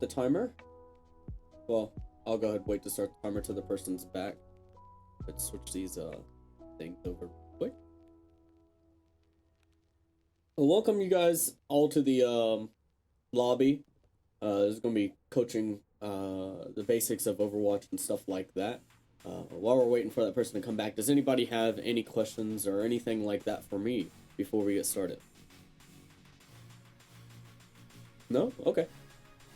the timer. Well, I'll go ahead and wait to start the timer till the person's back. Let's switch these things over quick. Well, welcome you guys all to the lobby. This is gonna be coaching the basics of Overwatch and stuff like that. While we're waiting for that person to come back, does anybody have any questions or anything like that for me before we get started? No? Okay.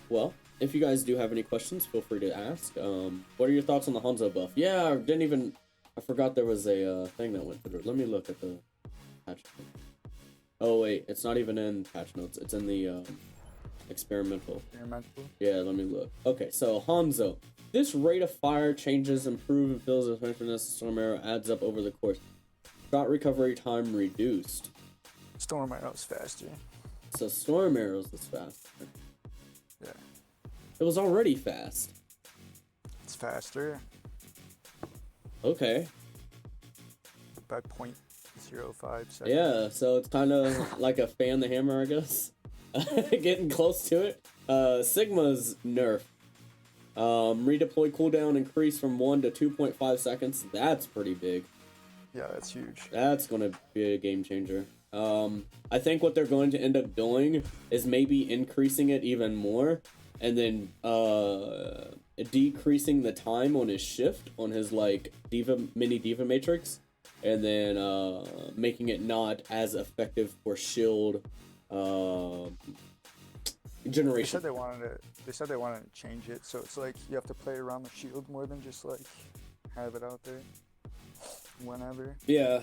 Well, if you guys do have any questions, feel free to ask. What are your thoughts on the Hanzo buff? Yeah, I forgot there was a thing that went through. Let me look at the patch notes. Oh wait, it's not even in patch notes. It's in the experimental. Yeah, let me look. Okay, so Hanzo. This rate of fire changes, improve, and fills as effectiveness. Storm arrow adds up over the course. Shot recovery time reduced. Storm arrows faster. So storm arrows is faster. Yeah. It was already fast. It's faster. Okay. By 0.05 seconds. Yeah, so it's kind of like a fan the hammer, I guess. Getting close to it. Sigma's nerf. Redeploy cooldown increase from 1 to 2.5 seconds. That's pretty big. Yeah, that's huge. That's going to be a game changer. I think what they're going to end up doing is maybe increasing it even more and then decreasing the time on his shift on his like mini diva matrix, and then making it not as effective for shield generation. They said they wanted to change it, so it's like you have to play around the shield more than just like have it out there whenever. Yeah.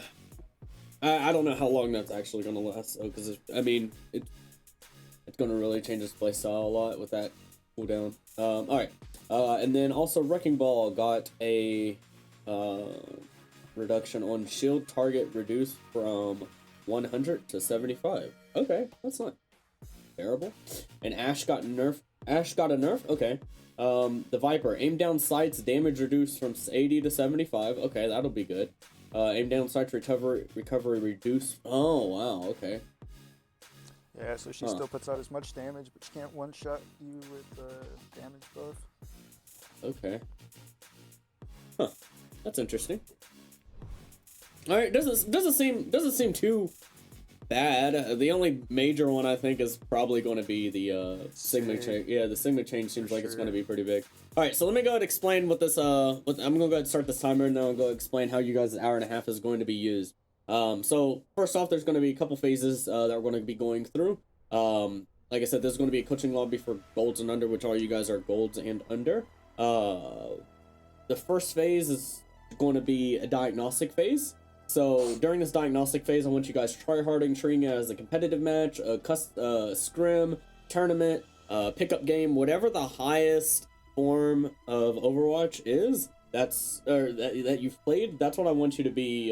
I don't know how long that's actually going to last, though, because I mean, it's going to really change his playstyle a lot with that cooldown. Alright. And then also Wrecking Ball got a reduction on shield target reduced from 100 to 75. Okay, that's not terrible. And Ashe got a nerf. Okay. The Viper, aim down sights, damage reduced from 80 to 75. Okay, that'll be good. Aim down sights, recovery reduced. Oh, wow, okay. Yeah, so she still puts out as much damage, but she can't one-shot you with damage buff. Okay. Huh. That's interesting. Alright, doesn't seem too bad. The only major one I think is probably going to be the Sigma change. Yeah, the Sigma change seems like it's going to be pretty big. All right, so let me go ahead and explain what this. I'm going to go ahead and start this timer, and then I'll go explain how you guys' hour and a half is going to be used. So first off, there's going to be a couple phases that we're going to be going through. Like I said, there's going to be a coaching lobby for golds and under, which all you guys are golds and under. The first phase is going to be a diagnostic phase. So during this diagnostic phase, I want you guys tryharding, treating it as a competitive match, a scrim, tournament, pickup game, whatever the highest form of Overwatch is. That you've played. That's what I want you to be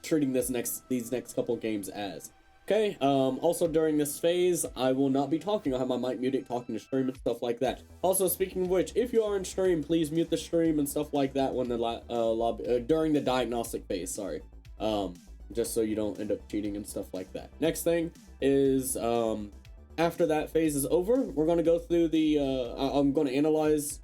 treating these next couple games as. Okay. Also during this phase, I will not be talking. I'll have my mic muted, talking to stream and stuff like that. Also, speaking of which, if you are in stream, please mute the stream and stuff like that when the lobby during the diagnostic phase. Sorry. Just so you don't end up cheating and stuff like that. Next thing is, after that phase is over, we're going to go through I'm going to analyze,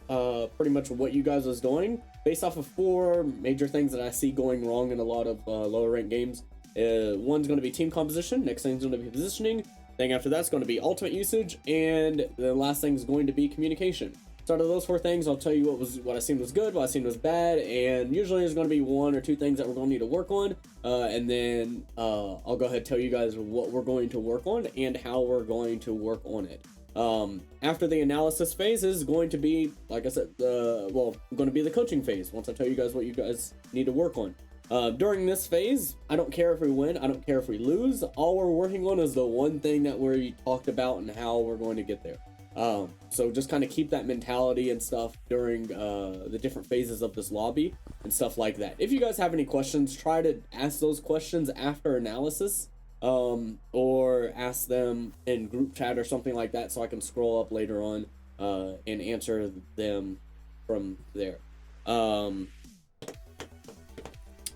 pretty much what you guys was doing based off of 4 major things that I see going wrong in a lot of, lower ranked games. One's going to be team composition. Next thing's going to be positioning. Thing after that's going to be ultimate usage. And the last thing is going to be communication. So out of those 4 things, I'll tell you what I seen was good, what I seen was bad, and usually there's going to be 1 or 2 things that we're going to need to work on, and then I'll go ahead and tell you guys what we're going to work on and how we're going to work on it. After the analysis phase is going to be, like I said, going to be the coaching phase, once I tell you guys what you guys need to work on. During this phase, I don't care if we win, I don't care if we lose, all we're working on is the one thing that we talked about and how we're going to get there. So just kind of keep that mentality and stuff during the different phases of this lobby and stuff like that. If you guys have any questions, try to ask those questions after analysis, or ask them in group chat or something like that so I can scroll up later on and answer them from there. Other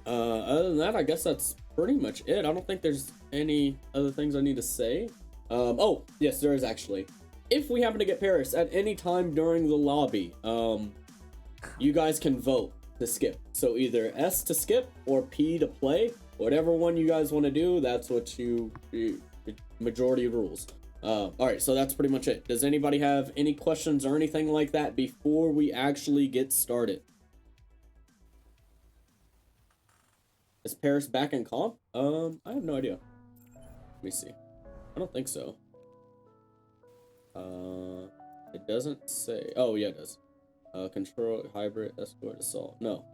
than that, I guess that's pretty much it. I don't think there's any other things I need to say. Oh, yes, there is actually. if we happen to get Paris at any time during the lobby, you guys can vote to skip. So either S to skip or P to play. Whatever one you guys want to do, that's what majority rules. Alright, so that's pretty much it. Does anybody have any questions or anything like that before we actually get started? Is Paris back in comp? I have no idea. Let me see. I don't think so. It doesn't say. Oh, yeah, it does. Control, hybrid, escort, assault. No.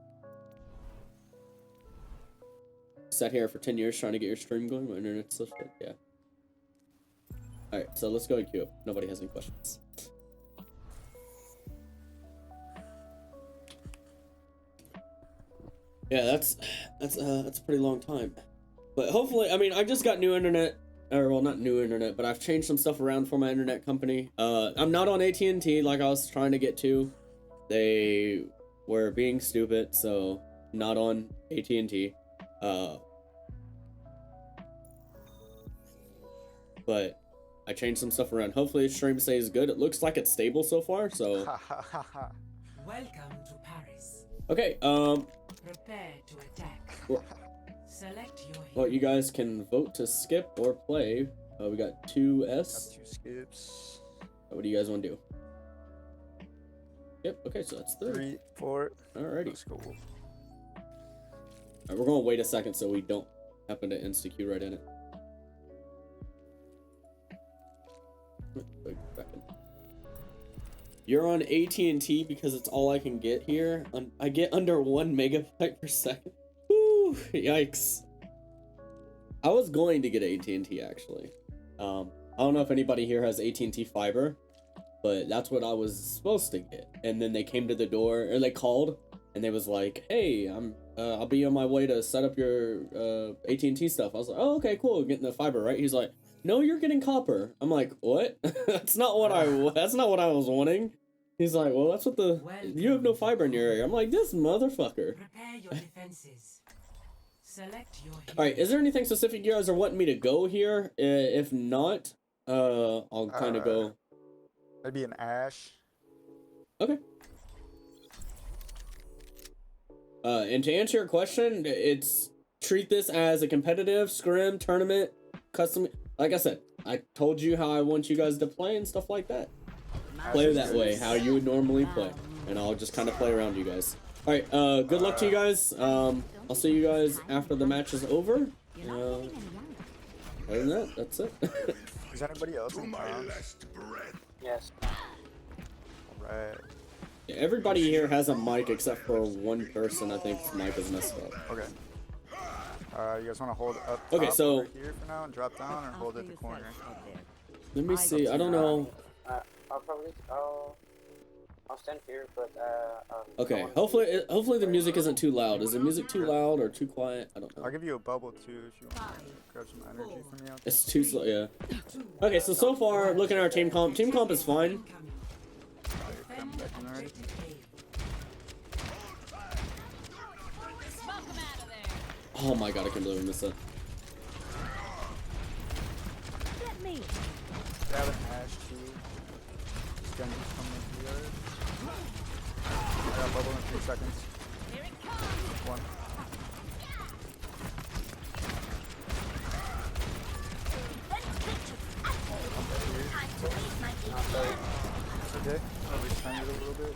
Sat here for 10 years trying to get your stream going. My internet's so shit. Yeah. Alright, so let's go and queue up. Nobody has any questions. Yeah, that's a pretty long time. But hopefully, I mean, I just got new internet, or well, not new internet, but I've changed some stuff around for my internet company. I'm not on AT&T like I was trying to get to. They were being stupid, so not on AT&T. But I changed some stuff around. Hopefully the stream stays good. It looks like it's stable so far, so. Welcome to Paris. Okay, Prepare to attack. Select your hero. well, you guys can vote to skip or play. We got 2S. Got 2 skips. What do you guys want to do? Yep, okay, so that's 3. 3, 4. Alrighty. Let's go. Alright, we're gonna wait a second so we don't happen to insta-queue right in it. Wait a second. You're on AT&T because it's all I can get here. I get under 1 megabyte per second. Woo, yikes. I was going to get AT&T actually. I don't know if anybody here has AT&T fiber, but that's what I was supposed to get. And then they came to the door, or they called, and they was like, "Hey, I'll be on my way to set up your AT&T stuff." I was like, "Oh, okay, cool, getting the fiber, right?" He's like, "No, you're getting copper." I'm like, "What?" That's not what I was wanting. He's like, "Well, that's what you have no fiber in your area." I'm like, "This motherfucker." Prepare your defenses. Select your hero. All right, is there anything specific you guys are wanting me to go here? If not, I'll kind of go. Maybe an Ash. Okay. And to answer your question, it's treat this as a competitive scrim tournament, custom. Like I said, I told you how I want you guys to play and stuff like that. Play that way, how you would normally play, and I'll just kind of play around you guys. All right. Good luck to you guys. I'll see you guys after the match is over. Other than that, that's it. Is anybody else in town? Yes. Alright. Yeah, everybody here has a mic except for one person. I think his mic is messed up. Okay. You guys want to hold up Okay, top so over here for now and drop down, or hold at the corner? let me see. I don't know. I'll stand here, but Okay. Hopefully the music isn't too loud. Is the music too loud or too quiet? I don't know. I'll give you a bubble too if you want to grab some energy from me out there. It's too slow. Yeah. Okay. So far, looking at our team comp is fine. Come back in already. Oh my god, I can't believe I missed that. Grab an Ash too. This gun is coming into the yard. I got bubble in 3 seconds. One. It's okay. I'll extend it a little bit.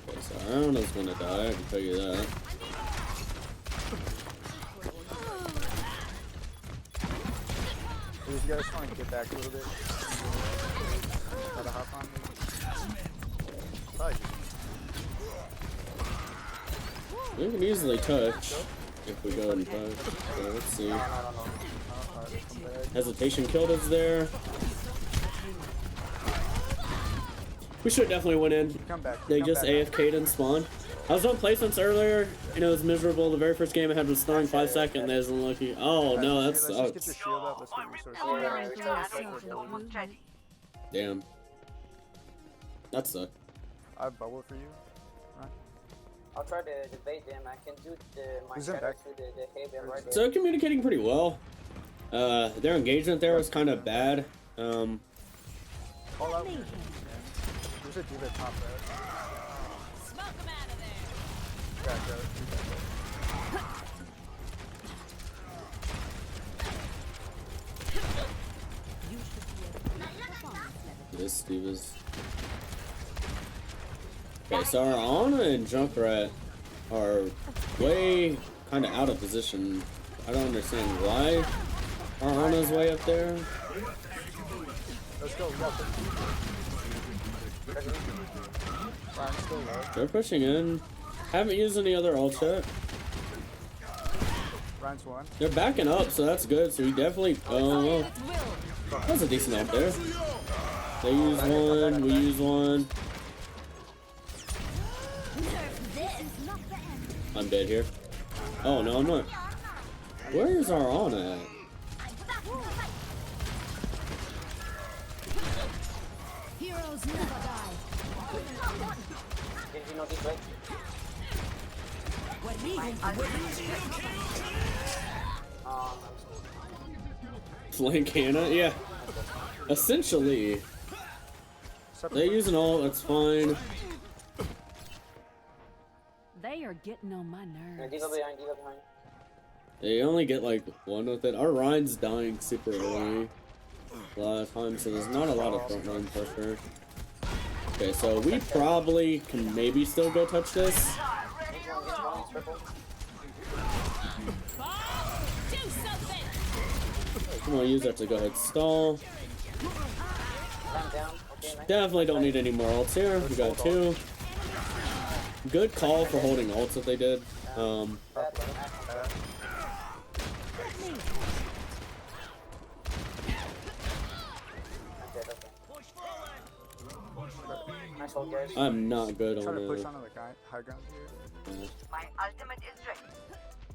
Okay, so Aaron's gonna die. I can tell you that. If you guys want to get back a little bit, try to hop on me. Probably just We can easily touch if we go and touch. So let's see. Hesitation killed us there. We should definitely went in. come back. They come just back. AFK'd and spawned. I was on placements earlier, and it was miserable. The very first game I had was starring 5 seconds. There's unlucky. Oh no, that Let's just get sucks. your shield up. Let's get resources. Damn. That sucked. I have bubble for you. I'll try to debate them. I can do my Who's in shadow back? to the haven right there. So communicating pretty well. Their engagement there was kind of bad. Call out. There's a D.Va top right. Smoke him out of there. Yeah, go. This D.Va's. Okay, so our Ana and Junkrat are way kind of out of position. I don't understand why our Ana's way up there. Let's go. Ryan's still low. They're pushing in. Haven't used any other ult yet. Ryan's one. They're backing up, so that's good. So we definitely. Oh, well, that was a decent ult there. They use one. We use one. I'm dead here. Oh no, I'm not. Where is our Ana at? Heroes never die. Did you know this way? Flank Ana? Yeah. Essentially. They use an ult, that's fine. They are getting on my nerves. D.Va behind, D.Va behind. They only get like one with it. Our Ryan's dying super early a lot of times, so there's not a lot of front line pressure. Okay, so we probably can maybe still go touch this. Come on, use that to go ahead stall. Definitely don't need any more ults here. We got two. Good call for holding ults that they did. I'm not good Try on to push it. onto the guy, high ground here. My ultimate is ready.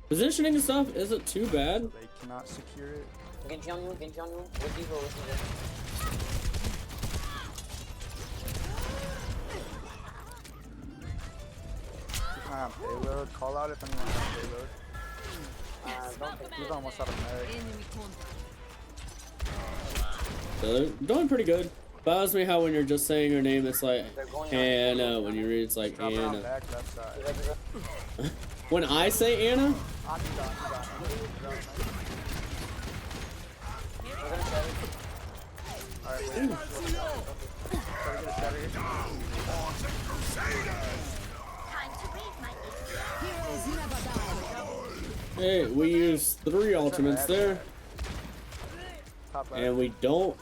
Positioning and stuff isn't too bad. They cannot secure it. Genji on you, Genji on you. With D.Va, with D.Va. Keep an eye on payload. Call out if anyone has payload. Don't think He's almost out of mag. So they're doing pretty good. Bothers me how when you're just saying your name, it's like Anna. When you read, it's like Drop it on Anna. back, left side. When I say Anna, Alright, wait. Try to get a shatter here. Heroes never die. hey, we use 3 ultimates there, Top left. and we don't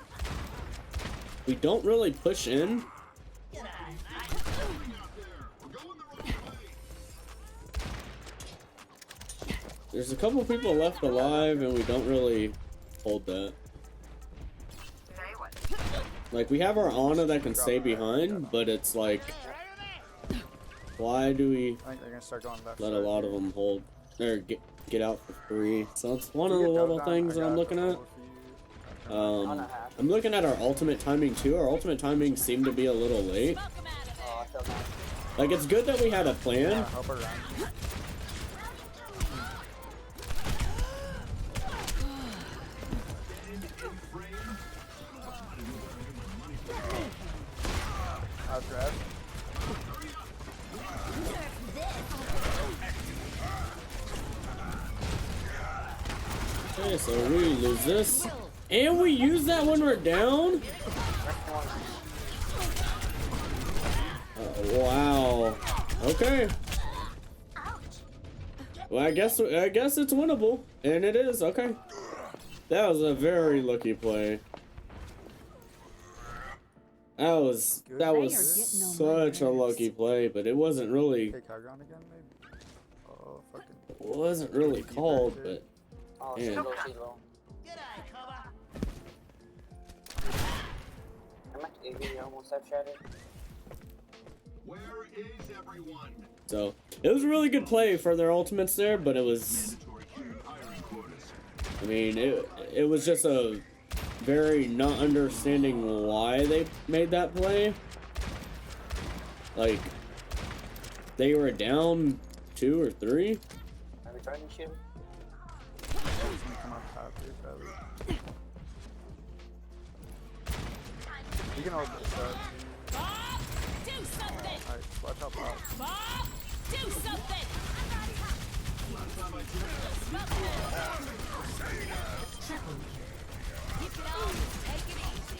really push in. There's a couple people left alive, and we don't really hold that. Very well. Like, we have our Ana that can stay behind, but it's like, why do we I think they're gonna start going left let a side. lot of them hold or get out for free? So it's one of the little things that I'm looking at. I'm looking at our ultimate timing too. Our ultimate timing seemed to be a little late. Oh, I felt that. Like, it's good that we had a plan. Yeah, help her run. I'll grab. Okay, so we lose this. And we use that when we're down? Wow. Okay. Well, I guess it's winnable. And it is, okay. That was a very lucky play. That was such a lucky play, but it wasn't really Take high ground again, maybe? Oh, fucking. wasn't really called, but Oh, man. she's low, she's low. I'm at 80, almost have shattered. Where is everyone? So it was a really good play for their ultimates there, but it was, I mean, it was just a very not understanding why they made that play. Like, they were down 2 or 3. Are we trying to shoot? Come up top here, probably. You can hold this up. Bob, do something. Alright, watch out, Bob. Bob, do something.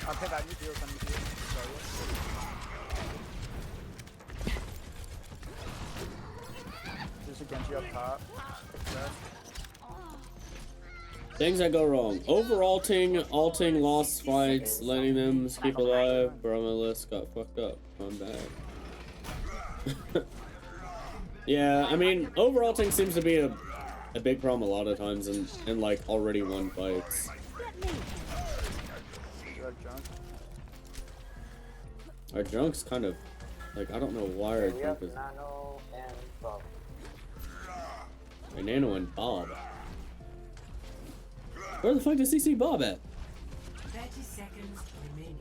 I'll pay that. You deal some deal. There's a Genji up top. Things that go wrong. Alting lost fights, letting them keep alive. Bro, my list got fucked up. I'm bad. Yeah, I mean, overalting seems to be a big problem a lot of times in like already won fights. Our junk's kind of like, I don't know why our We junk have is. Nano and Bob. Nano and Bob. Where the fuck does he see Bob at? 30 seconds remaining.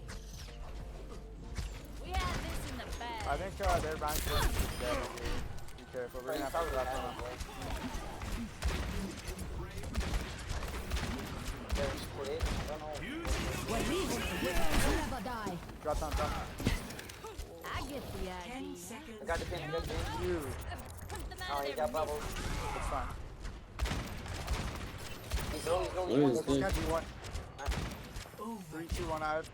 We have this in the bag. I think they're rank for dead here. Be careful, we're gonna have to wrap them up. They're split. I don't know. Never die. Drop down. I get the 10 idea. seconds. I got the pin, I got the pin. You. Put them Oh, out he there. got bubbles. It's fine. He's low, What is Let's this? get you one. Over. 3, 2, 1 out.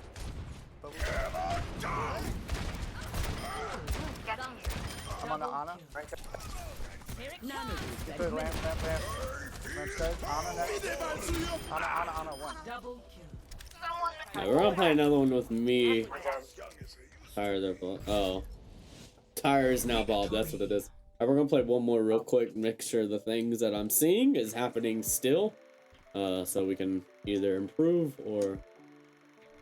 I'm on the Ana. Good, lamp. Lamp's dead. Ana next. Ana, 1. Double kill. Yeah, we're gonna play another one with me. Tire there, Bob. Oh. Tire is now Bob, that's what it is. Alright, we're gonna play one more real quick, make sure the things that I'm seeing is happening still. So we can either improve or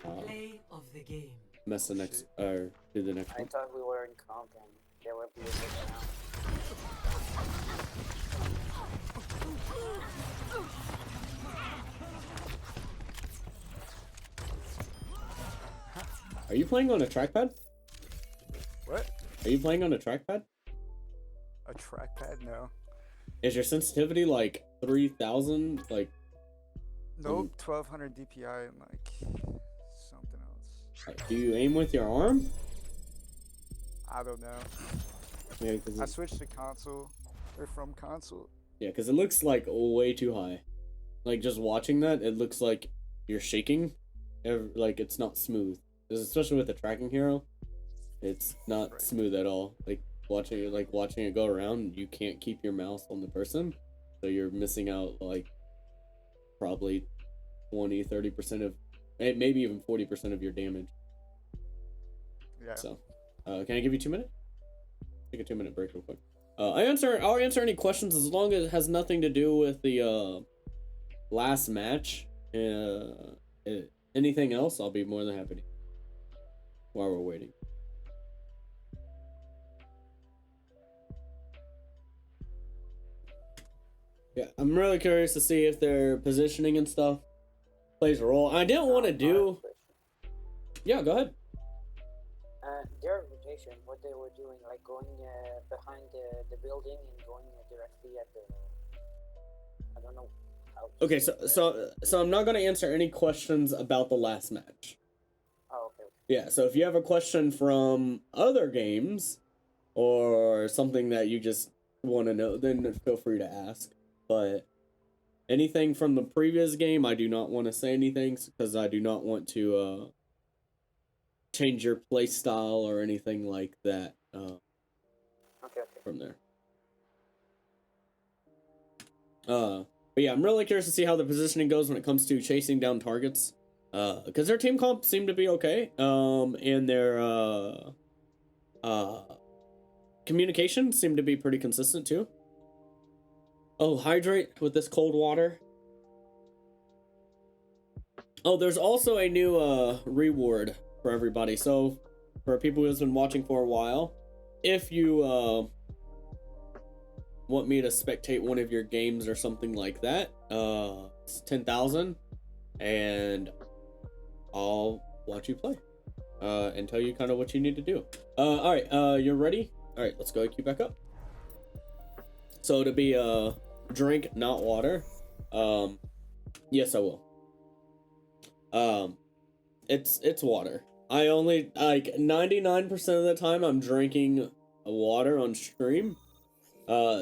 Play of the game. mess the next, or do the next I one. thought we were in comp and they were beautiful now. Are you playing on a trackpad? What? Are you playing on a trackpad? A trackpad? No. Is your sensitivity like 3000? Like, Nope, 1200 DPI and like something else. do you aim with your arm? I don't know. Yeah, because I switched to console, or from console. it looks like way too high. Like just watching that, it looks like you're shaking. Like it's not smooth. Especially with the tracking hero, it's not Right. smooth at all. Like watching it go around, you can't keep your mouse on the person, so you're missing out like probably 20-30% of, maybe even 40% of your damage. Yeah. So, can I give you 2 minutes? Take a 2-minute break real quick. I'll answer any questions as long as it has nothing to do with the last match. Anything else, I'll be more than happy to. While we're waiting. Yeah, I'm really curious to see if their positioning and stuff plays a role. I didn't want to do. Yeah, go ahead. Their rotation, what they were doing, like going behind the building and going directly at the. I don't know how. Okay, so I'm not gonna answer any questions about the last match. Oh, okay. Yeah, so if you have a question from other games or something that you just want to know, then feel free to ask. But anything from the previous game, I do not want to say anything because I do not want to change your play style or anything like that Okay. from there. But yeah, I'm really curious to see how the positioning goes when it comes to chasing down targets. Because their team comp seemed to be okay. And their communication seemed to be pretty consistent too. Oh, hydrate with this cold water. Oh, there's also a new reward for everybody. So for people who's been watching for a while, if you want me to spectate one of your games or something like that, it's 10,000 and I'll watch you play and tell you kind of what you need to do. All right, you're ready? All right, let's go queue back up. So to be drink, not water. Yes, I will. It's water. I only, like, 99% of the time I'm drinking water on stream.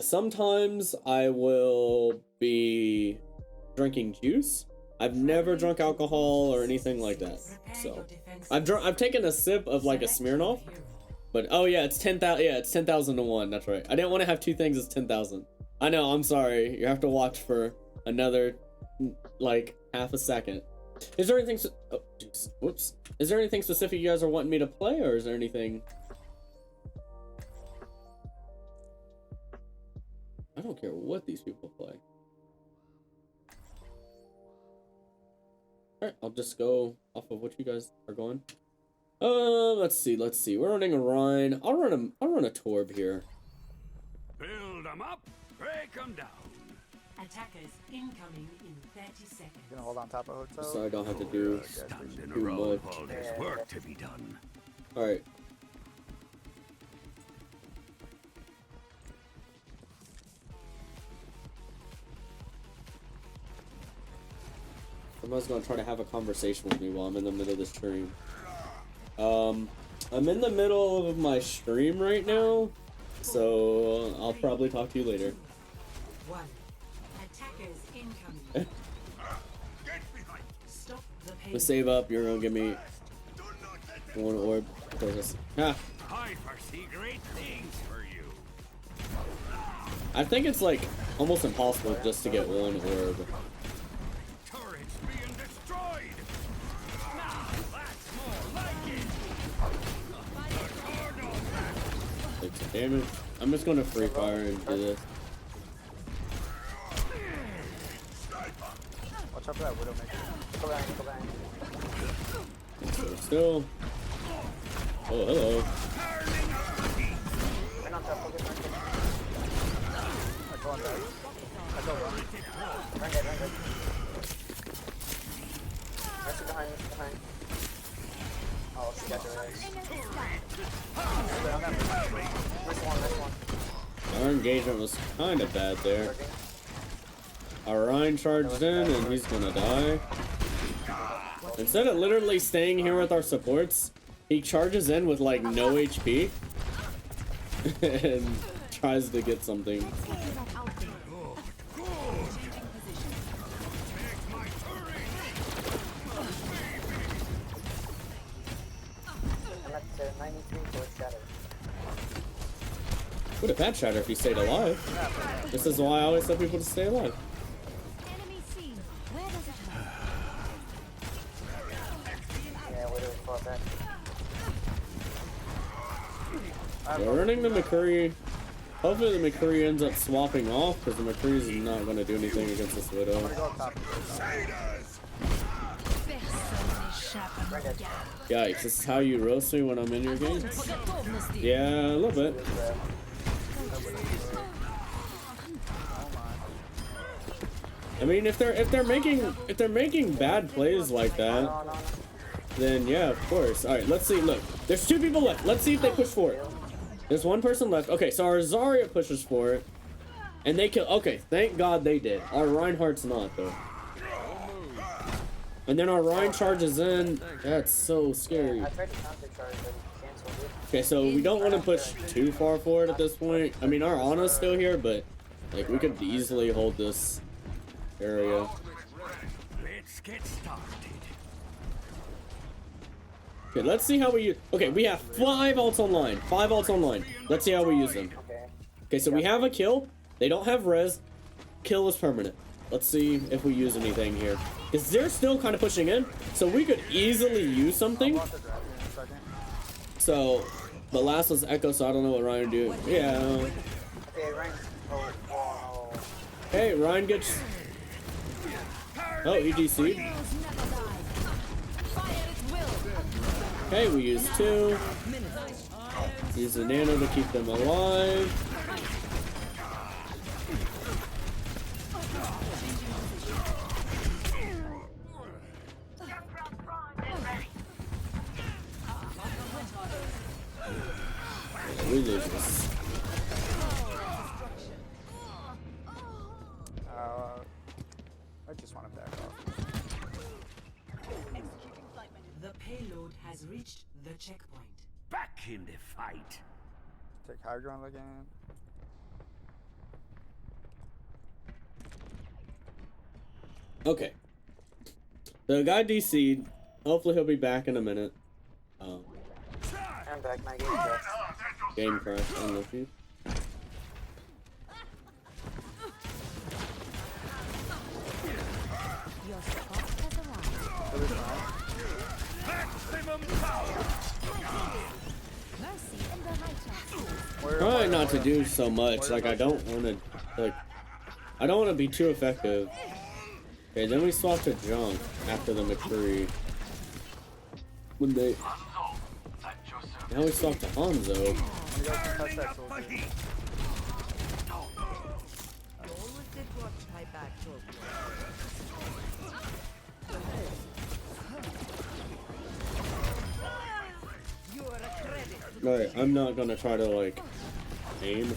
Sometimes I will be drinking juice. I've never drunk alcohol or anything like that. So I've taken a sip of like a Smirnoff, but oh yeah, it's 10,000. Yeah, it's 10,000 to 1. That's right. I didn't want to have two things. It's 10,000. I know. I'm sorry. You have to watch for another like half a second. Is there anything? Oh, geez. Whoops. Is there anything specific you guys are wanting me to play, or is there anything? I don't care what these people play. Alright, I'll just go off of what you guys are going. Let's see. We're running a Rhine. I'll run a Torb here. Build them up, break them down. Attackers incoming in 30 seconds. Gonna hold on top of hotel. So I don't have to do Stand in a too row much. while there's work to be done. Alright. Someone's gonna try to have a conversation with me while I'm in the middle of the stream. I'm in the middle of my stream right now, so I'll probably talk to you later. 1. Attackers incoming. Stop the I'm gonna pace. save up. You're gonna give me one orb. Ah, I foresee great things for you. I think it's like almost impossible just to get one orb. Turrets being destroyed. Now that's more like it. Take some damage. I'm just gonna free fire and do this. Watch out for that Widowmaker. Go back. So still. Oh, hello. Right on top, focus, right. I go on that. I go run. Run dead. Rest behind. Oh, she got the race. Nice one. Our engagement was kind of bad there. Working. Our Rhine charged in and he's gonna die. Instead of literally staying here with our supports, he charges in with like no HP and tries to get something. I'm at 93 for shatter. Would have had shatter if he stayed alive. This is why I always tell people to stay alive. Enemy seen. Where does it hurt? Yeah, wait till we fall back. We're running the McCurry. Hopefully the McCurry ends up swapping off because the McCurry is not going to do anything against this Widow. I'm gonna go up top. Right dead. Yikes, this is how you roast me when I'm in your game? Yeah, a little bit. I mean, if they're making bad plays like that, No. then yeah, of course. All right, let's see. Look, there's 2 people left. Let's see if they push for it. There's 1 person left. Okay, so our Zarya pushes for it, and they kill. Okay, thank God they did. Our Reinhardt's not though. And then our Rhine charges in. That's so scary. I tried to counter charge, but he canceled it. Okay, so we don't want to push too far forward at this point. I mean, our Ana's still here, but like we could easily hold this area. Let's get started. Okay, let's see how we use. Okay, we have 5 ults online. 5 ults online. Let's see how we use them. Okay. Okay, so we have a kill. They don't have res. Kill is permanent. Let's see if we use anything here. Because they're still kind of pushing in, so we could easily use something. I'll watch the dragon in a second. So, the last was Echo, so I don't know what Ryan do. Yeah. Okay, Ryan. Oh. Hey, Ryan gets. Oh, EDC. Okay, we use 2. Use a nano to keep them alive. We lose this. I just want to back off. reached the checkpoint. Back in the fight. Take high ground again. Okay. The guy DC'd. Hopefully he'll be back in a minute. I'm back, my game crashed. Game crash. Unlucky. Your spot has arrived. For this round. Maximum power. Mercy in the righteous. Trying not to do so much. Like I don't want to. Like I don't want to be too effective. Okay, then we swap to junk after the McCree. When they. Now we swap to Hanzo. You guys can touch that soldier. Always did watch my back talk. You are a credit. Alright, I'm not gonna try to like aim.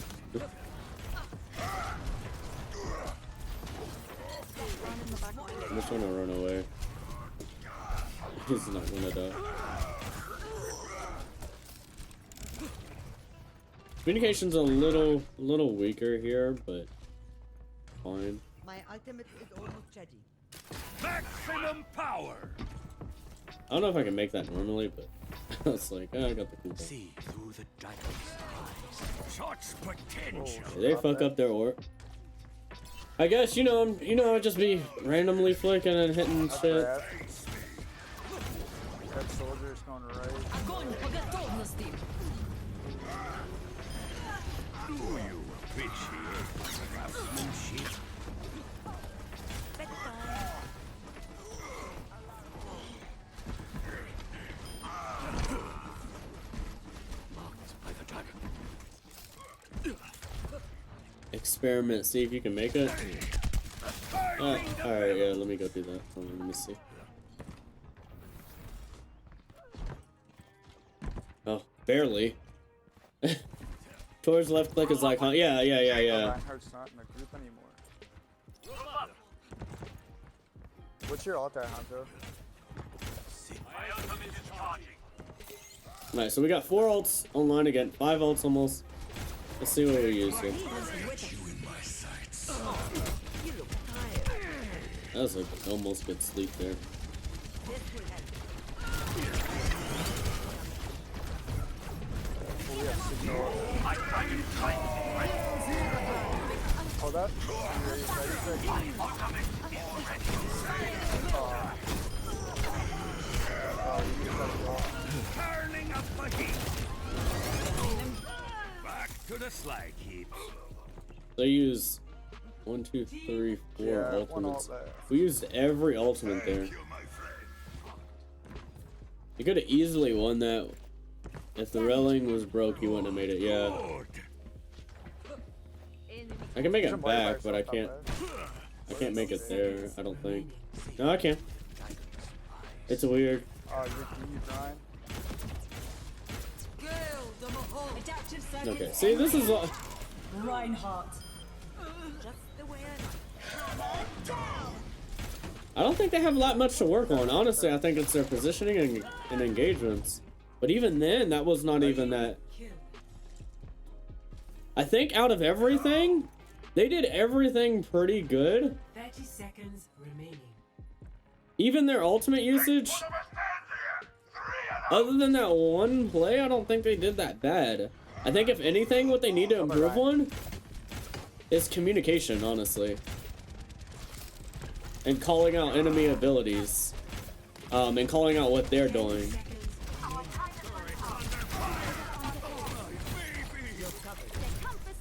I'm just gonna run away. He's not gonna die. Communication's a little weaker here, but fine. My ultimate is almost ready. Maximum power. I don't know if I can make that normally, but it's like, I got the cool thing. See through the dragon's eyes. Such potential. They fuck up their orb. I guess I'll just be randomly flicking and hitting shit. That soldier's going right. Do you appreciate craftsmanship? Marked by the dragon. Experiment, see if you can make it. Alright, yeah, let me go do that. Hold on, let me see. Oh, barely. Towards left click is like, huh? Yeah. Reinhardt's not in the group anymore. What's your ult at, Hanzo? Nice, so we got 4 ults online again, 5 ults almost. Let's see what we use here. That was like almost good sleep there. Hold up. Turning up the heat. Back to the slag heaps. They use 1, 2, 3, 4 Yeah, one ult ultimates. left. We used every ultimate there. You could have easily won that. If the railing was broke, you wouldn't have made it. Yeah. I can make it back, but I can't make it there, I don't think. No, I can. It's weird. Oh, you grind. Okay, see, this is Reinhardt. Just the way I don't think they have that much to work on. Honestly, I think it's their positioning and engagements. But even then, that was not even that. I think out of everything, they did everything pretty good. 30 seconds remaining. Even their ultimate usage, other than that one play, I don't think they did that bad. I think if anything, what they need to improve on is communication, honestly. And calling out enemy abilities. And calling out what they're doing.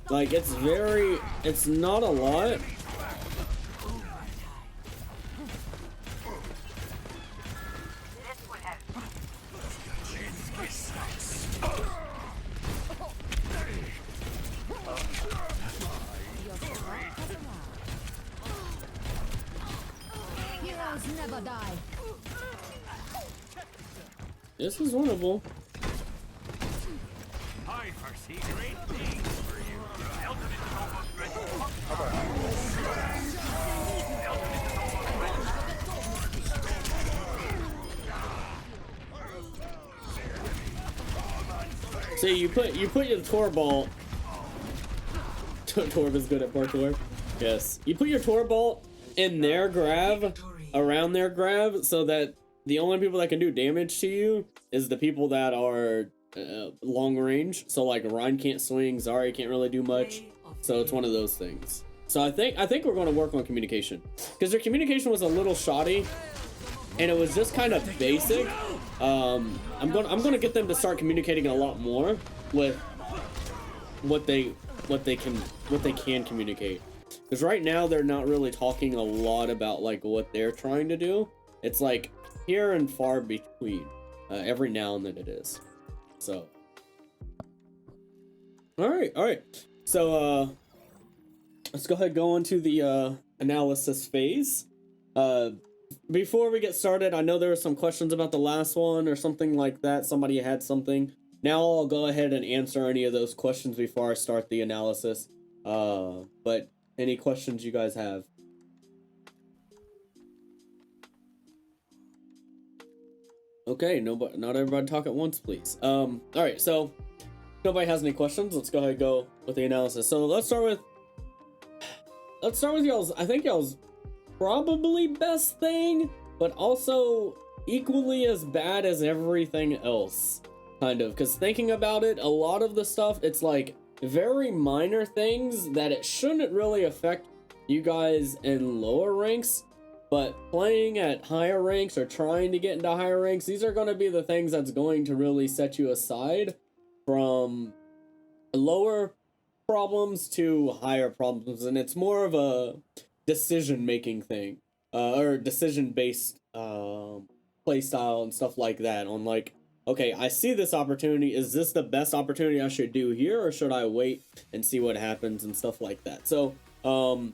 Like, it's not a lot. Heroes never die. This is winnable. I foresee great things for you. The ultimate is almost ready. See, you put your Tor Bolt. Torb is good at parkour. Yes. You put your Tor Bolt in their grab, around their grab, so that the only people that can do damage to you is the people that are long range. So like Ryan can't swing, Zarya can't really do much. So it's one of those things. So I think we're going to work on communication, because their communication was a little shoddy, and it was just kind of basic. I'm gonna get them to start communicating a lot more with what they can communicate. Because right now they're not really talking a lot about like what they're trying to do. It's like here and far between. Every now and then it is. So. All right. So let's go ahead and go on to the analysis phase. Before we get started, I know there were some questions about the last one or something like that. Somebody had something. Now I'll go ahead and answer any of those questions before I start the analysis. But any questions you guys have? Okay, not everybody talk at once, please. All right, so if nobody has any questions, let's go ahead and go with the analysis. So let's start with y'all's, I think y'all's probably best thing, but also equally as bad as everything else, kind of. Because thinking about it, a lot of the stuff, it's like very minor things that it shouldn't really affect you guys in lower ranks, but playing at higher ranks or trying to get into higher ranks, these are going to be the things that's going to really set you aside from lower problems to higher problems. And it's more of a decision-making thing, or decision-based play style and stuff like that, on like, okay, I see this opportunity. Is this the best opportunity I should do here, or should I wait and see what happens and stuff like that? So, my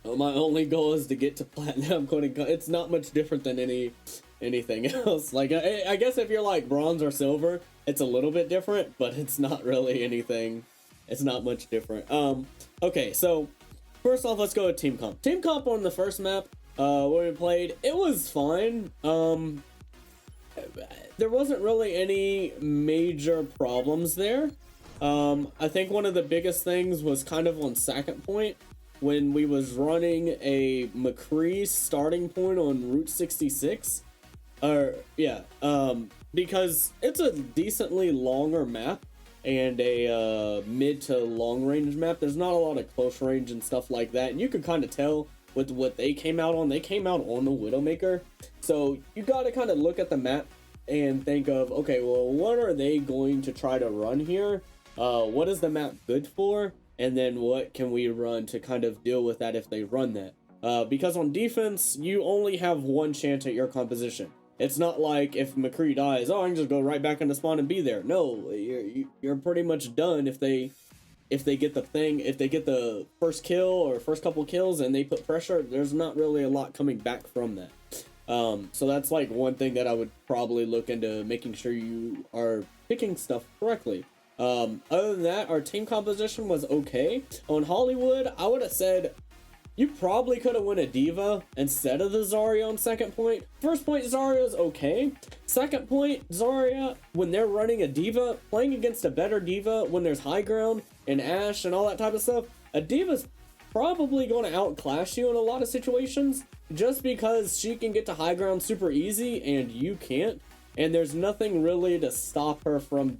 only goal is to get to platinum. It's not much different than anything else. Like, I guess if you're like bronze or silver, it's a little bit different, but it's not really anything. It's not much different. Okay, so first off, let's go with team comp. Team comp on the first map, when we played, it was fine. There wasn't really any major problems there. I think one of the biggest things was kind of on second point, when we was running a McCree starting point on Route 66. Because it's a decently longer map and a mid to long range map. There's not a lot of close range and stuff like that, and you can kind of tell with what they came out on. They came out on the Widowmaker, so you got to kind of look at the map and think of, okay, well, what are they going to try to run here? What is the map good for? And then what can we run to kind of deal with that if they run that? Because on defense, you only have one chance at your composition. It's not like if McCree dies, oh, I can just go right back into spawn and be there. No, you're pretty much done if they get the first kill or first couple kills and they put pressure. There's not really a lot coming back from that. So that's like one thing that I would probably look into, making sure you are picking stuff correctly. Other than that, our team composition was okay. On Hollywood, I would have said you probably could have won a Diva instead of the Zarya on second point. First point, Zarya's okay. Second point, Zarya, when they're running a Diva, playing against a better Diva when there's high ground and Ashe and all that type of stuff, a Diva's probably going to outclass you in a lot of situations, just because she can get to high ground super easy and you can't, and there's nothing really to stop her from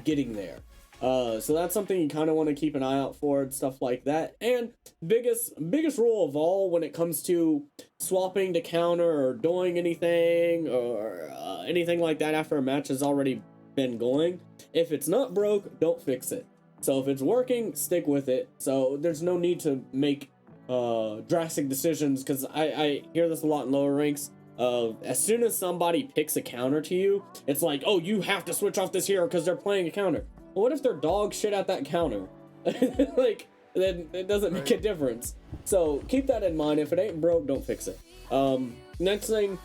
getting there. So that's something you kind of want to keep an eye out for and stuff like that. And biggest rule of all when it comes to swapping to counter or doing anything or anything like that after a match has already been going, if it's not broke, don't fix it. So if it's working, stick with it. So there's no need to make drastic decisions, because I hear this a lot in lower ranks. As soon as somebody picks a counter to you, it's like, oh, you have to switch off this hero because they're playing a counter. Well, what if they're dog shit at that counter? Like, then it doesn't make a difference. So keep that in mind. If it ain't broke, don't fix it. Next thing,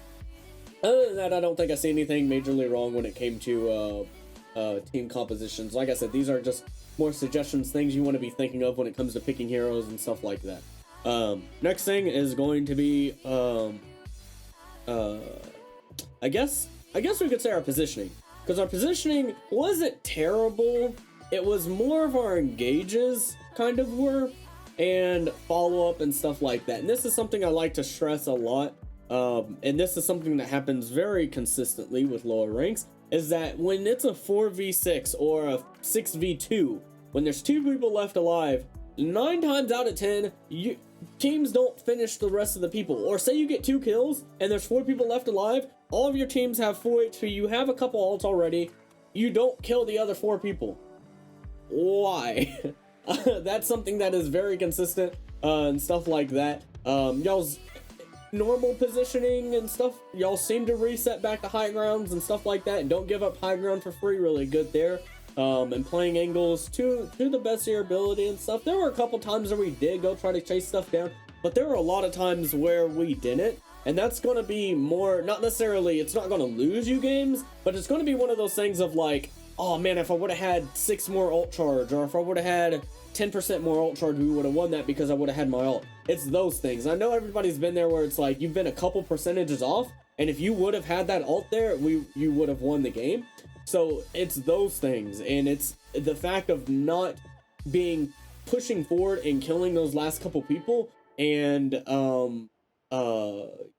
other than that, I don't think I see anything majorly wrong when it came to team compositions. Like I said, these are just more suggestions, things you want to be thinking of when it comes to picking heroes and stuff like that. Next thing is going to be I guess we could say our positioning. because our positioning wasn't terrible. It was more of our engages kind of were, and follow-up and stuff like that. And this is something I like to stress a lot, and this is something that happens very consistently with lower ranks, is that when it's a 4v6 or a 6v2, when there's 2 people left alive, 9 times out of 10, teams don't finish the rest of the people. Or say you get 2 kills and there's 4 people left alive, all of your teams have 4 HP, you have a couple ults already, you don't kill the other 4 people. Why? That's something that is very consistent, and stuff like that. Y'all's normal positioning and stuff, y'all seem to reset back to high grounds and stuff like that, and don't give up high ground for free. Really good there. And playing angles to the best of your ability and stuff. There were a couple times where we did go try to chase stuff down, but there were a lot of times where we didn't, and that's going to be more, not necessarily, it's not going to lose you games, but it's going to be one of those things of like, oh man, if I would have had 6 more ult charge, or if I would have had 10% more ult charge, we would have won that because I would have had my ult. It's those things. I know everybody's been there where it's like you've been a couple percentages off, and if you would have had that ult there, you would have won the game. So it's those things, and it's the fact of not pushing forward and killing those last couple people, and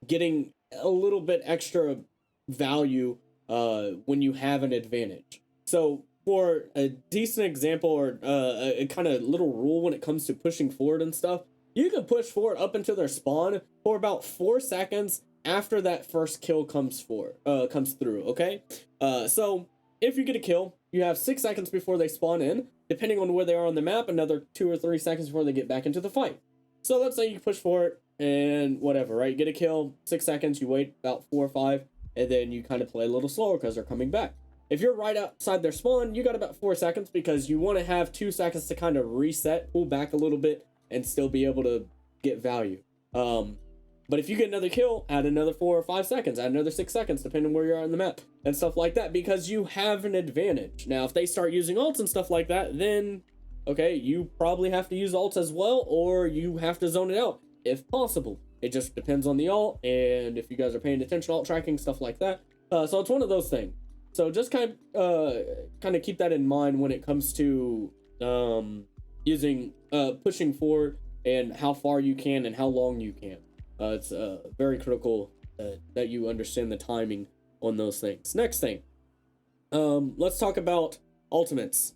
getting a little bit extra value when you have an advantage. So for a decent example, or a kind of little rule when it comes to pushing forward and stuff, you can push forward up until their spawn for about 4 seconds after that first kill comes through, okay? So if you get a kill, you have 6 seconds before they spawn in, depending on where they are on the map, another 2 or 3 seconds before they get back into the fight. So let's say you push forward and whatever, right? Get a kill, 6 seconds, you wait about 4 or 5, and then you kind of play a little slower because they're coming back. If you're right outside their spawn, you got about 4 seconds because you want to have 2 seconds to kind of reset, pull back a little bit, and still be able to get value. But if you get another kill, add another 4 or 5 seconds, add another 6 seconds, depending on where you're on the map, and stuff like that, because you have an advantage. Now, if they start using ults and stuff like that, then, okay, you probably have to use ults as well, or you have to zone it out, if possible. It just depends on the ult, and if you guys are paying attention to ult tracking, stuff like that. So it's one of those things. So just kind of keep that in mind when it comes to pushing forward and how far you can and how long you can. It's very critical that you understand the timing on those things. Next thing, let's talk about ultimates.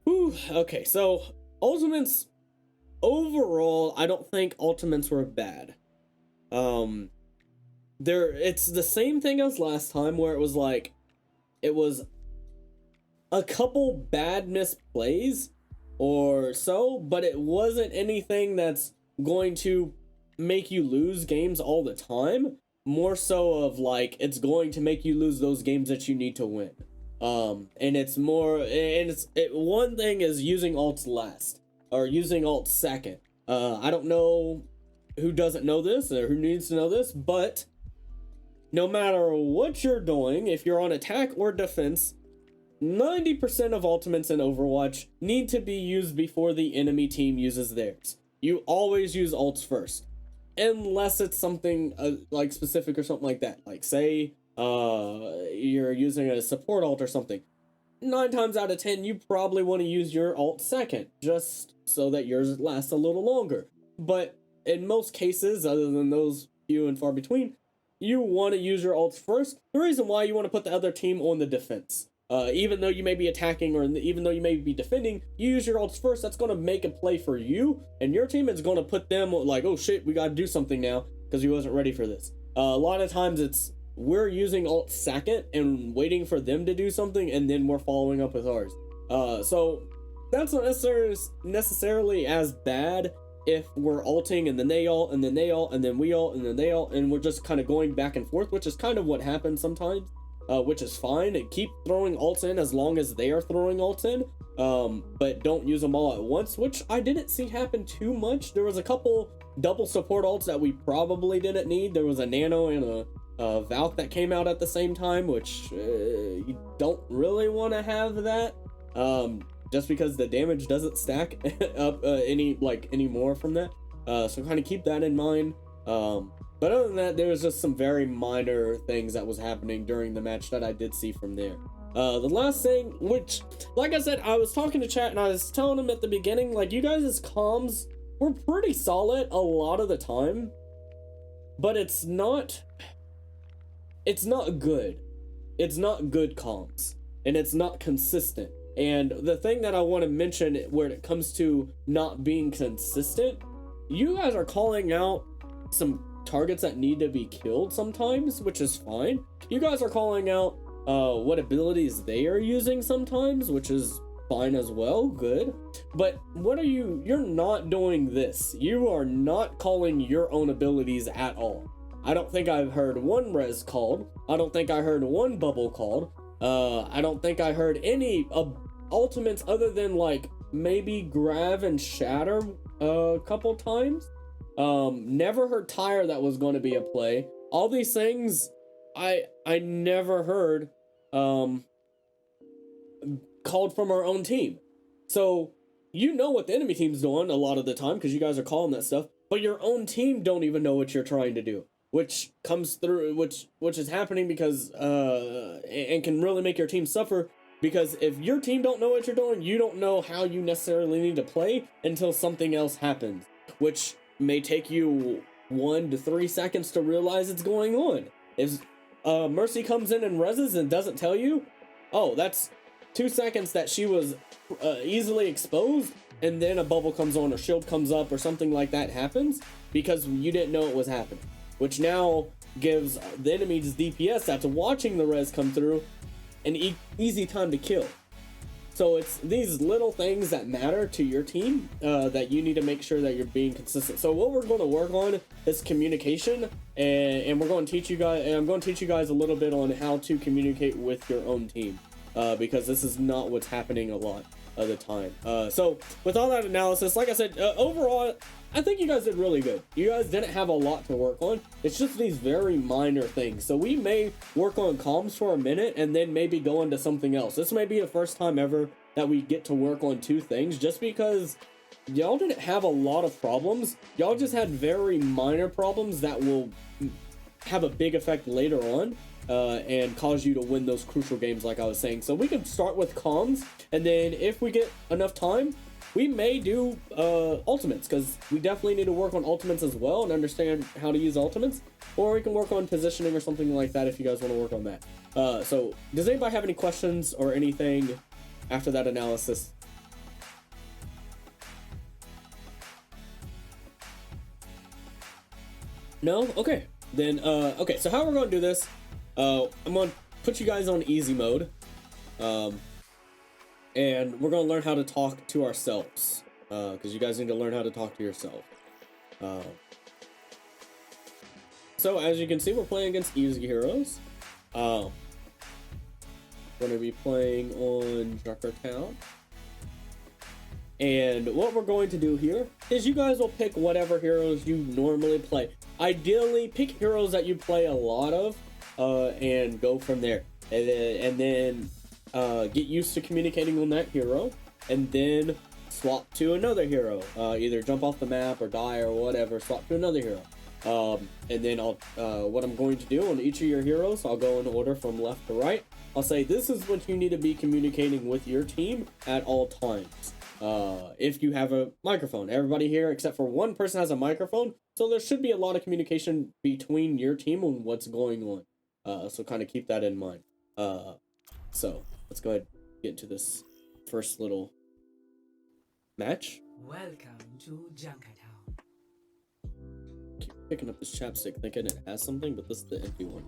Whew, okay, so ultimates, overall, I don't think ultimates were bad. It's the same thing as last time, where it was like, it was a couple bad misplays or so, but it wasn't anything that's going to make you lose games all the time. More so of like, it's going to make you lose those games that you need to win. And it's more, and one thing is using ults last, or using ults second. I don't know who doesn't know this or who needs to know this, but no matter what you're doing, if you're on attack or defense, 90% of ultimates in Overwatch need to be used before the enemy team uses theirs. You always use ults first, unless it's something like specific or something like that. Like say you're using a support ult or something. 9 times out of 10, you probably want to use your ult second, just so that yours lasts a little longer. But in most cases, other than those few and far between, you want to use your ults first. The reason why you want to put the other team on the defense. Even though you may be attacking, or even though you may be defending, you use your ults first. That's going to make a play for you and your team. It's going to put them like, oh shit, we got to do something now because we wasn't ready for this. A lot of times we're using ult second and waiting for them to do something, and then we're following up with ours. So that's not necessarily as bad if we're ulting and then they ult and then they ult and then we ult and then they ult, and we're just kind of going back and forth, which is kind of what happens sometimes. Which is fine, and keep throwing ults in as long as they are throwing ults in, but don't use them all at once, which I didn't see happen too much. There was a couple double support ults that we probably didn't need. There was a Nano and a Valk that came out at the same time, which you don't really want to have that, just because the damage doesn't stack up any more from that. So kind of keep that in mind. But other than that, there was just some very minor things that was happening during the match that I did see from there. The last thing, which, like I said, I was talking to chat and I was telling them at the beginning, like, you guys' comms were pretty solid a lot of the time, but it's not good. It's not good comms, and it's not consistent. And the thing that I want to mention where it comes to not being consistent, you guys are calling out some targets that need to be killed sometimes, which is fine. You guys are calling out what abilities they are using sometimes, which is fine as well, good. But what are you're not doing this. You are not calling your own abilities at all. I don't think I've heard one res called. I don't think I heard one bubble called. I don't think I heard any ultimates other than like maybe grab and shatter a couple times. Never heard tire that was going to be a play. All these things I never heard called from our own team. So you know what the enemy team's doing a lot of the time because you guys are calling that stuff, but your own team don't even know what you're trying to do, which comes through, which is happening because and can really make your team suffer, because if your team don't know what you're doing, you don't know how you necessarily need to play until something else happens, which may take you 1 to 3 seconds to realize it's going on. If Mercy comes in and reses and doesn't tell you, oh, that's 2 seconds that she was easily exposed, and then a bubble comes on or shield comes up or something like that happens because you didn't know it was happening, which now gives the enemy's DPS that's watching the res come through an easy time to kill. So it's these little things that matter to your team that you need to make sure that you're being consistent. So what we're going to work on is communication, and we're going to teach you guys, and I'm going to teach you guys a little bit on how to communicate with your own team, because this is not what's happening a lot of the time. So with all that analysis, like I said, overall, I think you guys did really good. You guys didn't have a lot to work on. It's just these very minor things. So we may work on comms for a minute and then maybe go into something else. This may be the first time ever that we get to work on 2 things, just because y'all didn't have a lot of problems. Y'all just had very minor problems that will have a big effect later on and cause you to win those crucial games, like I was saying. So we can start with comms, and then if we get enough time, we may do ultimates, because we definitely need to work on ultimates as well and understand how to use ultimates. Or we can work on positioning or something like that if you guys want to work on that. So does anybody have any questions or anything after that analysis? No? Okay. Then, okay, so how we're going to do this, I'm going to put you guys on easy mode. And we're going to learn how to talk to ourselves, because you guys need to learn how to talk to yourself. So as you can see, we're playing against easy heroes. We're going to be playing on Drucker Town. And what we're going to do here is you guys will pick whatever heroes you normally play. Ideally, pick heroes that you play a lot of, and go from there. And then get used to communicating on that hero, and then swap to another hero. Either jump off the map or die or whatever, swap to another hero. And then I'll, what I'm going to do on each of your heroes, I'll go in order from left to right. I'll say this is what you need to be communicating with your team at all times. If you have a microphone, everybody here except for one person has a microphone, so there should be a lot of communication between your team on what's going on. So kind of keep that in mind. So let's go ahead and get into this first little match. Welcome to Junkertown. Keep picking up this chapstick thinking it has something, but this is the empty one.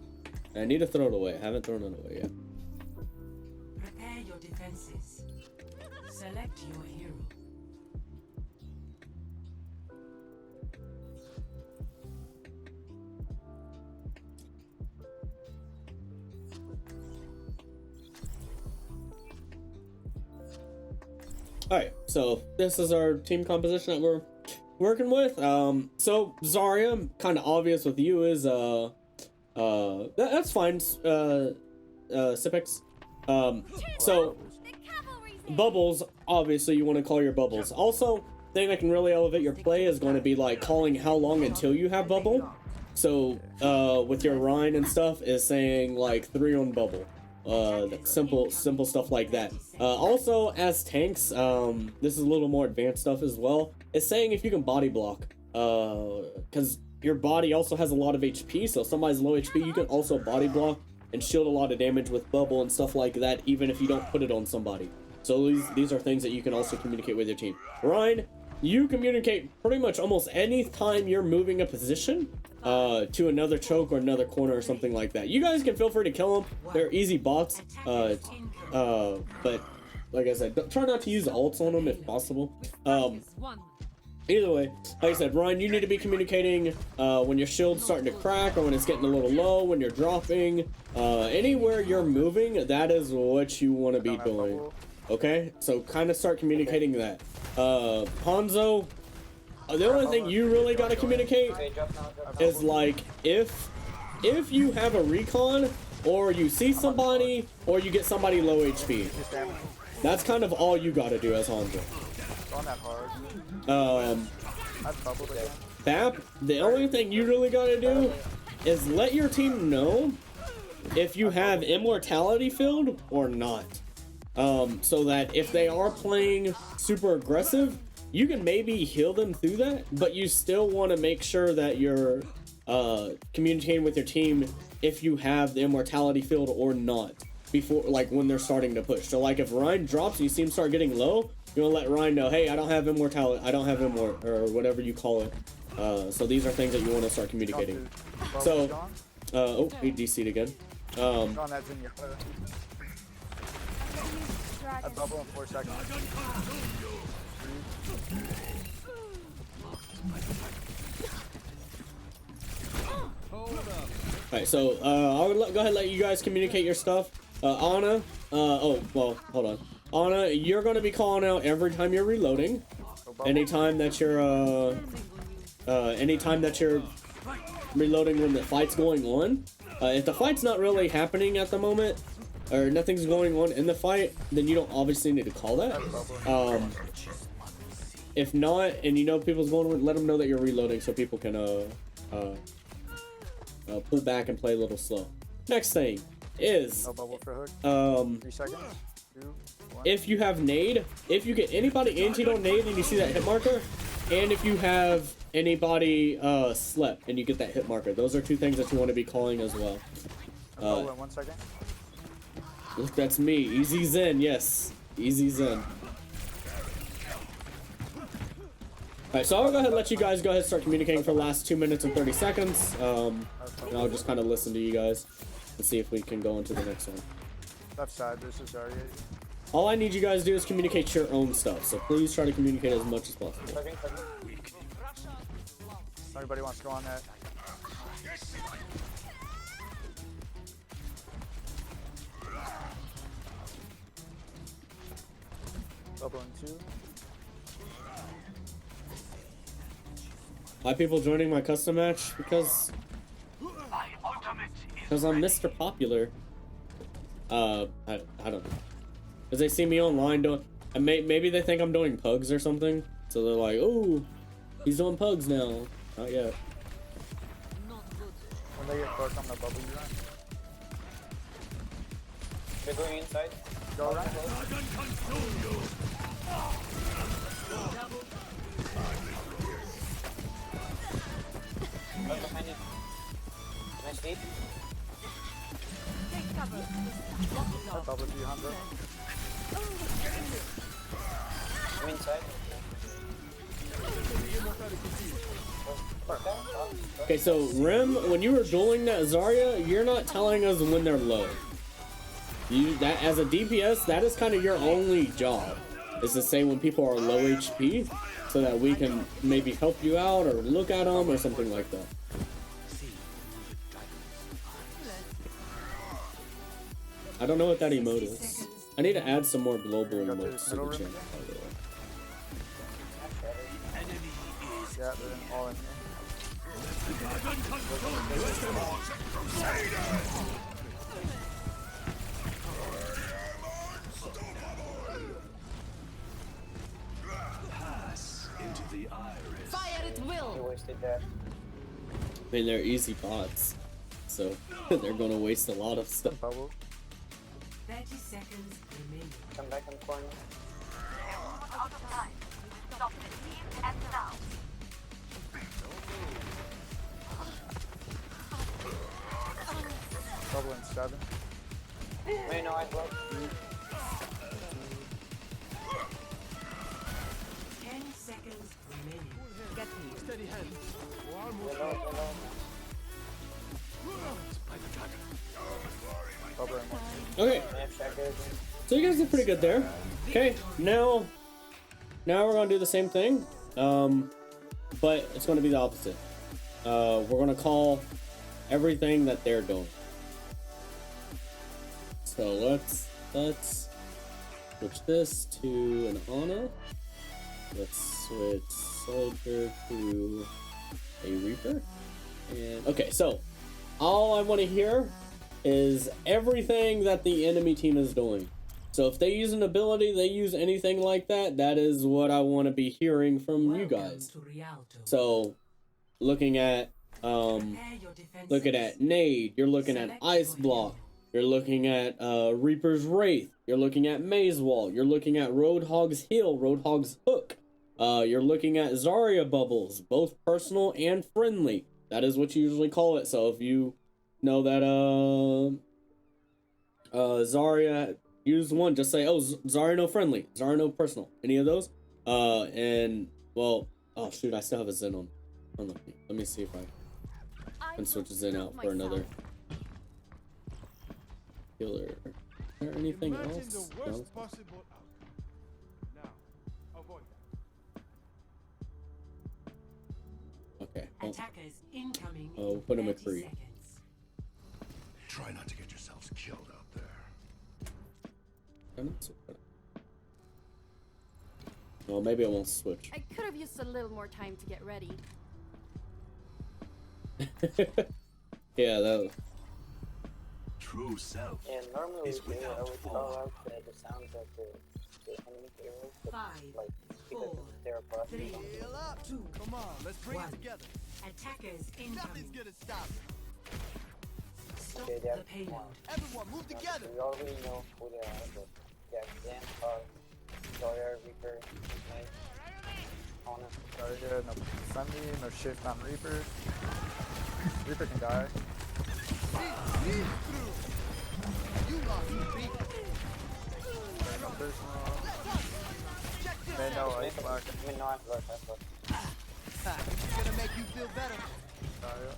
And I need to throw it away. I haven't thrown it away yet. Prepare your defenses. Select your hero. Alright, so this is our team composition that we're working with. So Zarya, kind of obvious with you, is that's fine. Sipix. So bubbles, obviously you want to call your bubbles. Also, thing that can really elevate your play is going to be like calling how long until you have bubble. So with your Rhine and stuff is saying like 3 on bubble. simple stuff like that. Also, as tanks, this is a little more advanced stuff as well. It's saying if you can body block, because your body also has a lot of HP, so if somebody's low HP, you can also body block and shield a lot of damage with bubble and stuff like that, even if you don't put it on somebody. So these are things that you can also communicate with your team. Ryan, you communicate pretty much almost any time you're moving a position to another choke or another corner or something like that. You guys can feel free to kill them. They're easy bots, but like I said, try not to use ults on them if possible. Either way, like I said, Ryan, you need to be communicating when your shield's starting to crack or when it's getting a little low, when you're dropping. Anywhere you're moving, that is what you want to be doing. Okay? So kind of start communicating that. Hanzo, the only thing you really got to communicate is like if you have a recon or you see somebody or you get somebody low HP. That's kind of all you got to do as Hanzo. Bap, the only thing you really gotta do is let your team know if you have immortality filled or not. So that if they are playing super aggressive, you can maybe heal them through that, but you still want to make sure that you're communicating with your team if you have the immortality filled or not before, like when they're starting to push. So like if Ryan drops and you see him start getting low, you're gonna let Ryan know, hey, I don't have immortality, I don't have or whatever you call it. So these are things that you want to start communicating. So, oh, he DC'd again. I bubble in 4 seconds. Alright, so I'll go ahead and let you guys communicate your stuff. Ana, oh, well, hold on. Ana, you're going to be calling out every time you're reloading. Anytime that you're reloading when the fight's going on. If the fight's not really happening at the moment, or nothing's going on in the fight, then you don't obviously need to call that. If not, and you know people's going on, let them know that you're reloading so people can pull back and play a little slow. Next thing is, 3 seconds. 2, 1. If you have nade, if you get anybody anti on nade and you see that hit marker, and if you have anybody slept and you get that hit marker, those are two things that you want to be calling as well. 1 second. Look, that's me. Easy Zen, yes. Easy Zen. Alright, so I'll go ahead and let you guys go ahead and start communicating for the last 2 minutes and 30 seconds. And I'll just kind of listen to you guys and see if we can go into the next one. Left side, there's a Zarya. All I need you guys to do is communicate your own stuff, so please try to communicate as much as possible. Everybody wants to go on that. Double in 2. Why people joining my custom match? Because I'm Mr. Popular. I don't know. Because they see me online doing, and maybe they think I'm doing pugs or something. So they're like, oh, he's doing pugs now. Not yet. When they get close, I'm gonna bubble you right. They're going inside. Go right. Right behind you. Nice lead. I bubbled you, Hunter. Go inside. Okay, so Rim, when you were dueling that Zarya, you're not telling us when they're low. That as a DPS, that is kind of your only job, is to say when people are low HP, so that we can maybe help you out or look at them or something like that. I don't know what that emote is. I need to add some more global emotes to the channel, by the way. Yeah, they're in all in here. Fire at will. You wasted that. I mean, they're easy bots, so they're gonna waste a lot of stuff. Bubble. 30 seconds remaining. Come back in corner. Out of time. Stop the team and now. Double in 7. Wait, no, I blocked. 10 seconds remaining. Get me. Steady hand. Below. Double in 1. Okay, Snap checkers. so you guys did pretty good there. Okay, now we're gonna do the same thing, but it's gonna be the opposite. We're gonna call everything that they're doing. So let's switch this to an Ana. Let's switch Soldier to a Reaper. And okay, so all I want to hear is everything that the enemy team is doing. So if they use an ability, they use anything like that, that is what I want to be hearing from you guys. To Rialto. So looking at Prepare your defenses. looking at Nade, you're looking at Ice Block, you're looking at Reaper's Wraith, you're looking at Maze Wall, you're looking at Roadhog's Heal, Roadhog's Hook, you're looking at Zarya Bubbles, both personal and friendly. That is what you usually call it. So if you know that Zarya used one, just say, oh, Zarya no friendly, Zarya no personal, any of those. And well, oh shoot, I still have a Zen on. Hold on, let me see if I can switch Zen out for another healer. Is there anything else? No? Possible outcome. Now, avoid that. Okay. Well, Attackers incoming. we'll in put him at 30 3. seconds. Try not to get yourselves killed out there. I'm not switch it. Well, maybe I won't switch. I could have used a little more time to get ready. Yeah, that. True self. And normally Is I without would call out the sounds of the enemy heroes, but 5, like because 4, they're above 3, me. 2, Come on, let's bring 1. it together. Attackers incoming. gonna stop. Stop Okay, they have the payload. one. Everyone, move We already know who they are, but they have Zen, Sawyer, Reaper, Knight, Ona. Zarya, no friendly, no shift on Reaper. Reaper can die. Zarya no personal. They know Ice Block. I mean, no, I blocked. Gonna make you feel better. Zarya.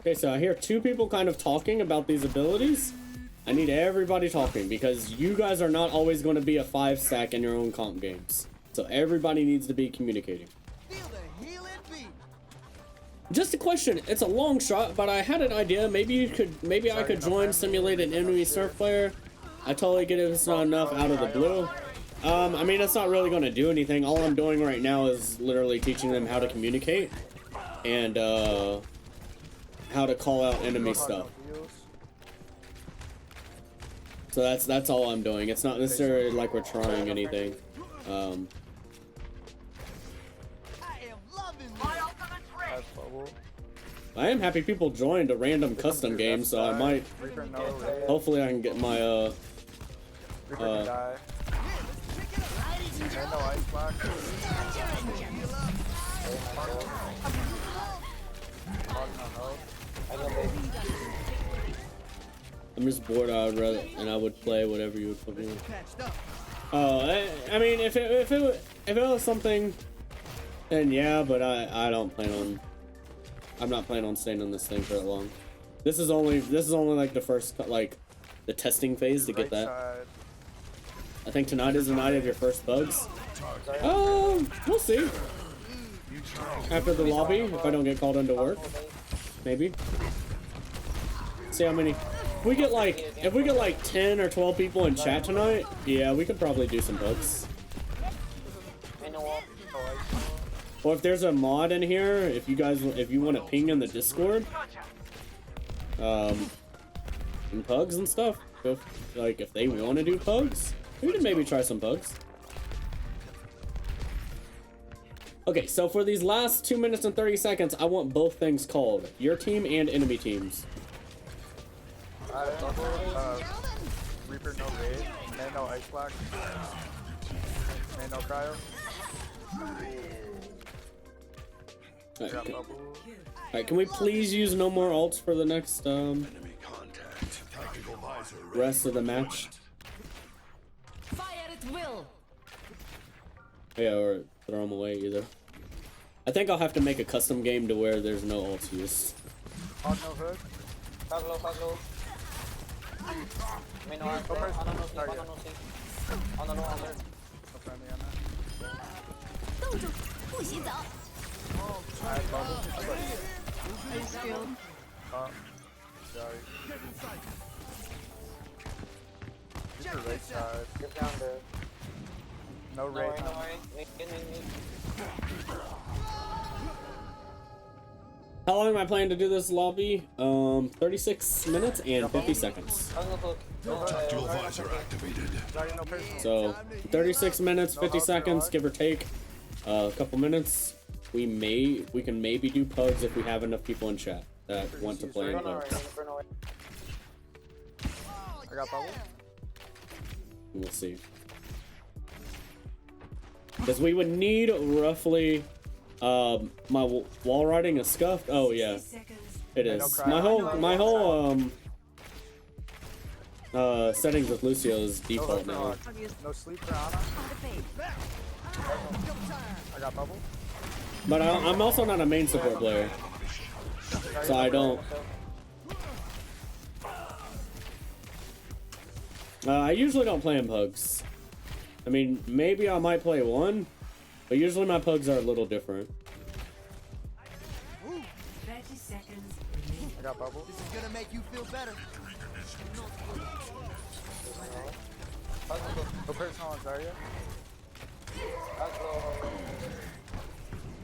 Okay, so I hear 2 people kind of talking about these abilities. I need everybody talking because you guys are not always going to be a 5-stack in your own comp games. So everybody needs to be communicating. Feel the healing beat. Just a question. It's a long shot, but I had an idea. Maybe I could join simulated enemy surf player. I totally get it if it's not enough out of the blue. I mean, it's not really going to do anything. All I'm doing right now is literally teaching them how to communicate and how to call out enemy stuff. So that's all I'm doing. It's not necessarily like we're trying anything. I am loving That's bubble. I am happy people joined a random custom game, so I might. Reaper no. Hopefully, I can get my Reaper can die. They know Ice Block. I'm just bored. I would play whatever you would put me in. patched up. Oh, I mean, if it was something, then yeah. But I don't plan on. I'm not planning on staying on this thing for that long. This is only like the first like the testing phase to get that. Side. I think tonight is the night of your first bugs. We'll see. After the lobby, if I don't get called into work, maybe. See how many. If we get like 10 or 12 people in chat tonight, yeah, we could probably do some bugs. Or if there's a mod in here, if you want to ping in the Discord, and pugs and stuff, if they want to do pugs, we can maybe try some pugs. Okay, so for these last 2 minutes and 30 seconds, I want both things called. Your team and enemy teams. Reaper sleeper, no raid. May no ice block. May no cryo. Got bubble. Alright, can we please use no more ults for the next Enemy contact. Tactical visor ready rest of the for match? Fire at will. Yeah, or throw them away either. I think I'll have to make a custom game to where there's no ults used. Hog no hood. Hug low. May no arm. Target. On the low, on there. No friendly on that. 冻住，不许走。 I have bubble. Are you skilled? Sorry. Keep your right side. Get down there. No No raid. worry. Wait. How long am I planning to do this lobby? 36 minutes and 50 seconds. Hug no hook. Tactical visor activated. Sorry, no personal. So 36 minutes, 50 seconds, give or take. A couple minutes. We can maybe do pugs if we have enough people in chat that want to play in pugs. I got bubble. We'll see. Because we would need roughly my wall riding is scuffed. Oh yeah, it is. My whole settings with Lucio is default now. No sleeper on I got bubble. But I'm also not a main support player, so I don't. I usually don't play in pugs. I mean, maybe I might play one, but usually my pugs are a little different. 30 seconds. I got bubble. This is gonna make you feel better. No personal on Zarya.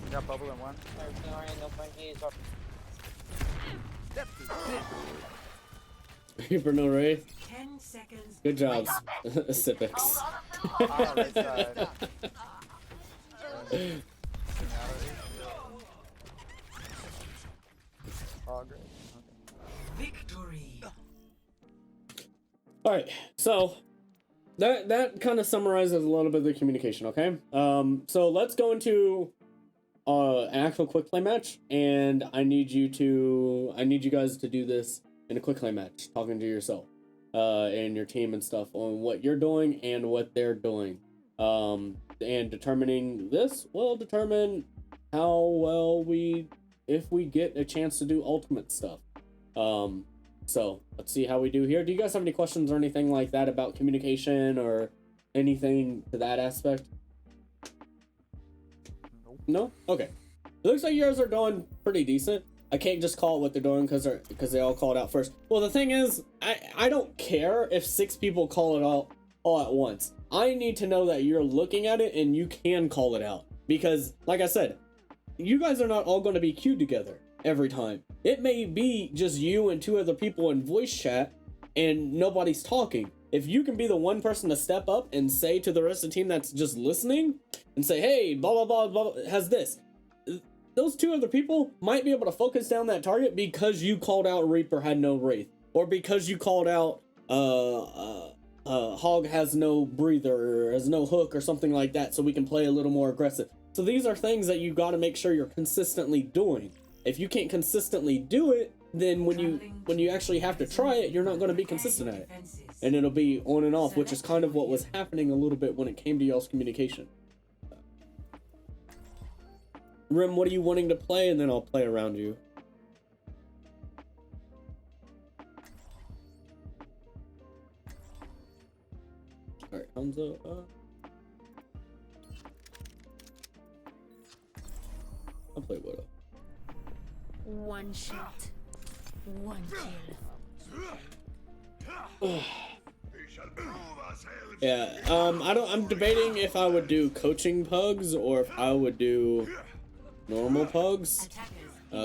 I got bubble in one. For no wraith. 10 seconds. Good jobs, Civics. Right side. Oh, great. Victory. All right, so that kind of summarizes a little bit of the communication. Okay, so let's go into an actual quick play match, and I need you guys to do this in a quick play match, talking to yourself and your team and stuff on what you're doing and what they're doing, and determining this will determine how well if we get a chance to do ultimate stuff. So let's see how we do here. Do you guys have any questions or anything like that about communication or anything to that aspect? No? Okay. It looks like yours are doing pretty decent. I can't just call it what they're doing because they all call it out first. Well, the thing is, I don't care if 6 people call it out all at once. I need to know that you're looking at it and you can call it out. Because, like I said, you guys are not all going to be queued together every time. It may be just you and 2 other people in voice chat and nobody's talking. If you can be the one person to step up and say to the rest of the team that's just listening and say, hey, blah, blah, blah, blah, has this. Those 2 other people might be able to focus down that target because you called out Reaper had no Wraith. Or because you called out Hog has no breather or has no hook or something like that, so we can play a little more aggressive. So these are things that you got to make sure you're consistently doing. If you can't consistently do it, then when you actually have to try it, you're not going to be consistent at it. And it'll be on and off, which is kind of what was happening a little bit when it came to y'all's communication. Rim, what are you wanting to play? And then I'll play around you. Alright, Hanzo. I'll play Widow. One shot, one kill. Yeah, I'm debating if I would do coaching pugs or if I would do normal pugs.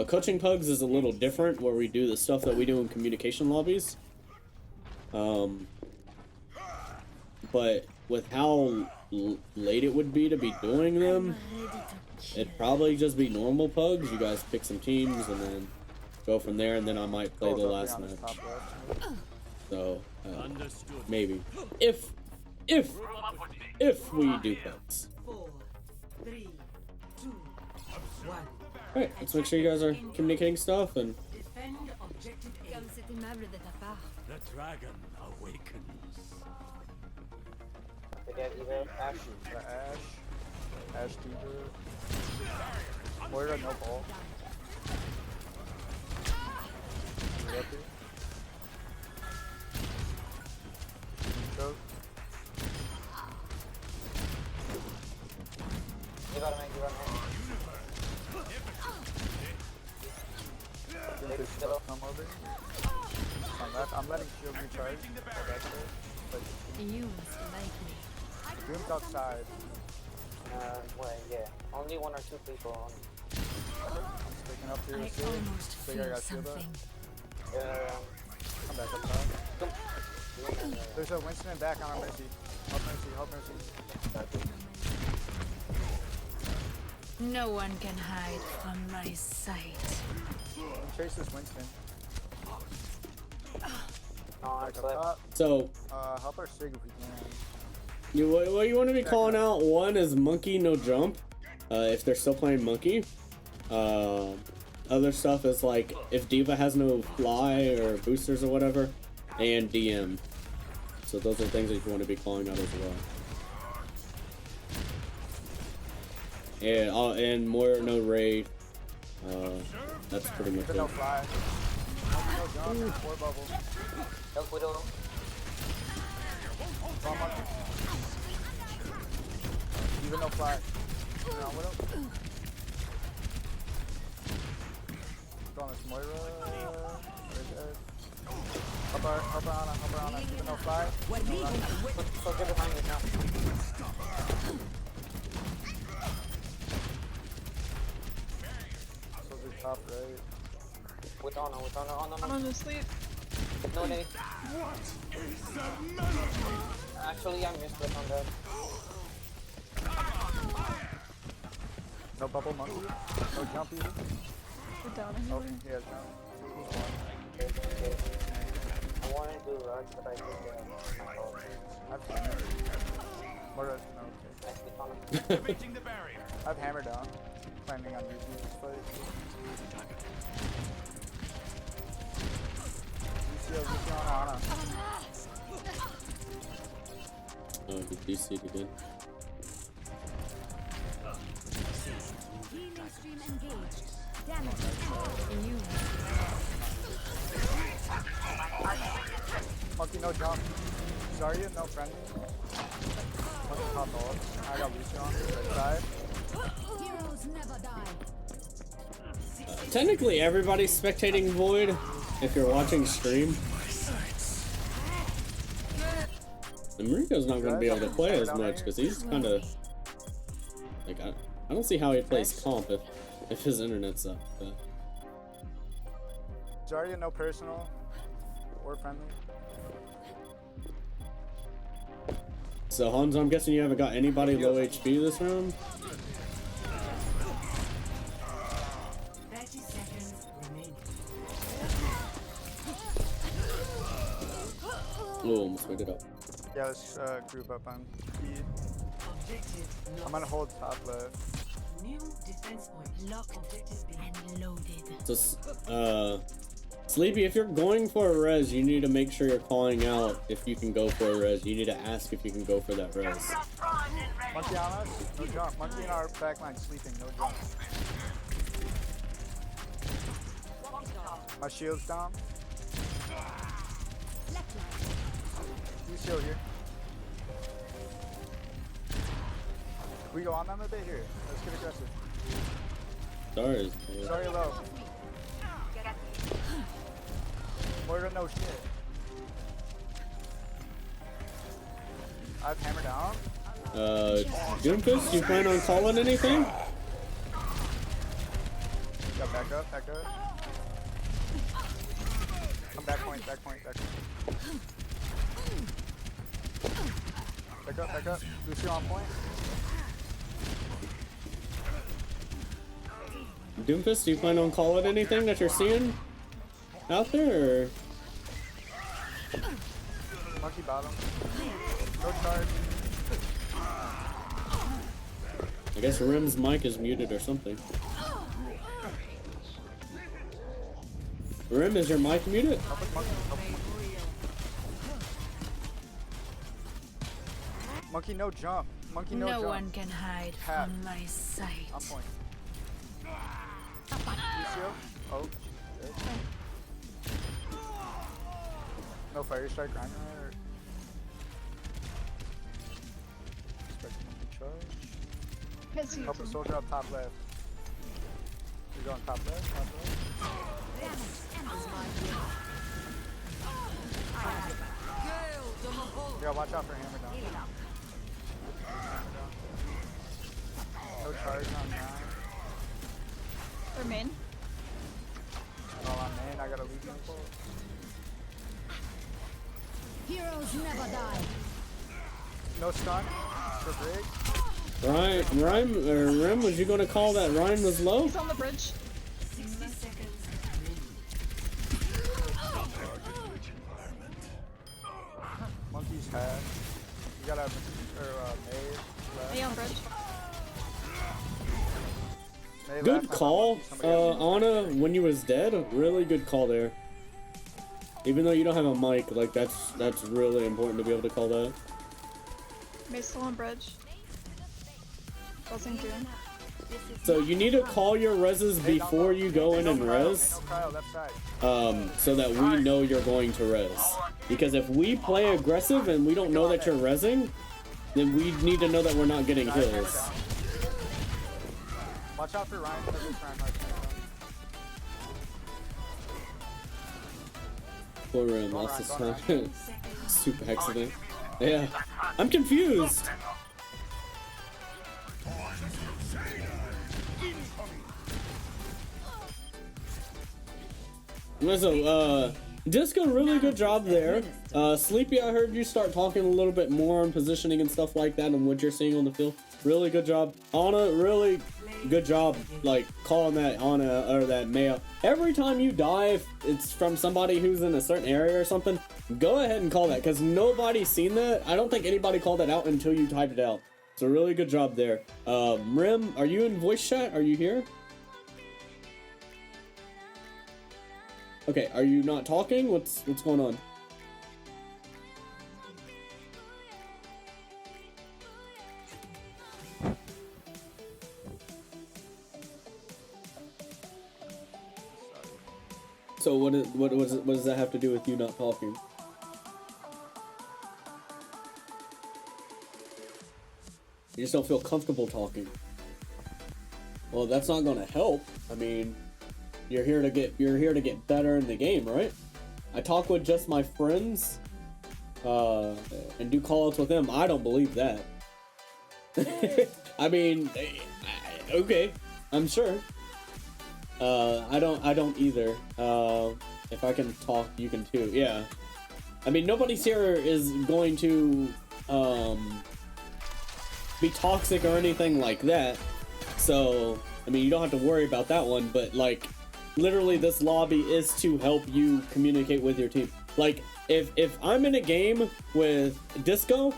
Coaching pugs is a little different, where we do the stuff that we do in communication lobbies. But with how late it would be to be doing them, it'd probably just be normal pugs. You guys pick some teams and then go from there, and then I might play the last match. So Maybe. If we do points. 4, 3, 2, 1. Alright, let's make sure you guys are communicating stuff and Defend objective A. Comme c'est aimable de ta part. The dragon awakens. They got either Ash. Ash Deeper. Moira, no ball. Reppy. Choke. You got me. This stuff come over. I'm letting shield recharge. You must like me. Doom's outside. Well, yeah. Only 1 or 2 people on. I'm sticking up here I with you. almost Think I feel got shield up. something. Come back up top. There's a Winston back on our Mercy. Help Mercy. No one can hide from my sight. Chase this Winston. No, Back up top. so Help our Sig if we can. what you want to be calling out, one is monkey no jump, if they're still playing monkey. Other stuff is like if Diva has no fly or boosters or whatever, and DM. So those are things that you want to be calling out as well. And more no raid. That's pretty much Even it. no fly. No jump. 4 bubble. Help Widow. Draw monkey. Even no fly. No, Widow. Draw this Moira. Help her Ana. Even no fly. Soldier behind you now. Soldier top right. With Ana. I'm on the sleep. No nade. Actually, I missed it on that. No bubble monkey. No jump either. We're down Oh, anyway. he has jump. Okay. I wanted to do rush, but I think my fault. I've hammered. Moira, no, okay. I've hammered down. Planning on using this fight. Lucio on Ana. Oh, the DC'd again. Healing stream engaged. Damage. You Monkey, no jump. Zarya, no friendly. Monkey top ult. I got Lucio on the right side. heroes never die. Technically, everybody's spectating Void if you're watching stream. And Mariko's not going to be able to play as much because he's kind of like I don't see how he plays comp if his internet's up. But. Zarya, no personal or friendly. So Hans, I'm guessing you haven't got anybody low HP this round. 30 seconds remaining. Oh, almost made it up. Yeah, let's group up on speed. Objective I'm gonna hold top left. New defense point. Locked Objective B. and loaded. So, Sleepy, if you're going for a res, you need to make sure you're calling out if you can go for a res. You need to ask if you can go for that res. Monkey on us, no jump. Monkey in our backline sleeping, no jump. My shield's down. Lucio here. We go on them a bit here. Let's get aggressive. Stars. Sorry, low. Moira, no shit. I've hammered down. Doomfist, you plan on calling anything? Got back up. Come back point. Back up. Lucio on point. Doomfist, do you plan on calling anything that you're seeing out there? Or? Monkey bottom. No charge. I guess Rim's mic is muted or something. Rim, is your mic muted? Monkey, no jump. Monkey, no jump. No one can hide Tap. from my sight. On point. Lucio? Oh, shit. No fire strike, Rhino. Expect monkey charge. Can't see you. Help a soldier up top left. You're going top left, top left. Yeah, watch out for hammer down. No charge on that. Or main. All on main, I gotta leave Mpulse. Heroes never die. No stun for Brig. Rim, was you gonna call that Ryan was low? He's on the bridge. 60 seconds. Monkey's head. You gotta Maze left. Hey, on bridge. Maze Good left, call, somebody else. Anna, when you was dead. Really good call there. Even though you don't have a mic, like that's really important to be able to call that. May's still on bridge. Buzzing too. So you need to call your reses before you go in and res, so that we know you're going to res. Because if we play aggressive and we don't know that you're resing, then we need to know that we're not getting kills. Watch out for Ryan. Poor Rim lost his time. Super accident. Yeah, I'm confused. So, Disco, really good job there. Sleepy, I heard you start talking a little bit more on positioning and stuff like that and what you're seeing on the field. Really good job. Anna, really good job, like, calling that Anna, or that Maya. Every time you die, if it's from somebody who's in a certain area or something, go ahead and call that, because nobody's seen that. I don't think anybody called that out until you typed it out. So really good job there. Rim, are you in voice chat? Are you here? Okay, are you not talking? What's going on? So what does that have to do with you not talking? You just don't feel comfortable talking. Well, that's not gonna help. I mean, you're here to get better in the game, right? I talk with just my friends, and do call-outs with them. I don't believe that. I mean, okay, I'm sure. I don't either. If I can talk, you can too. Yeah. I mean, nobody's here is going to be toxic or anything like that. So, I mean, you don't have to worry about that one. But like, literally, this lobby is to help you communicate with your team. Like, if I'm in a game with Disco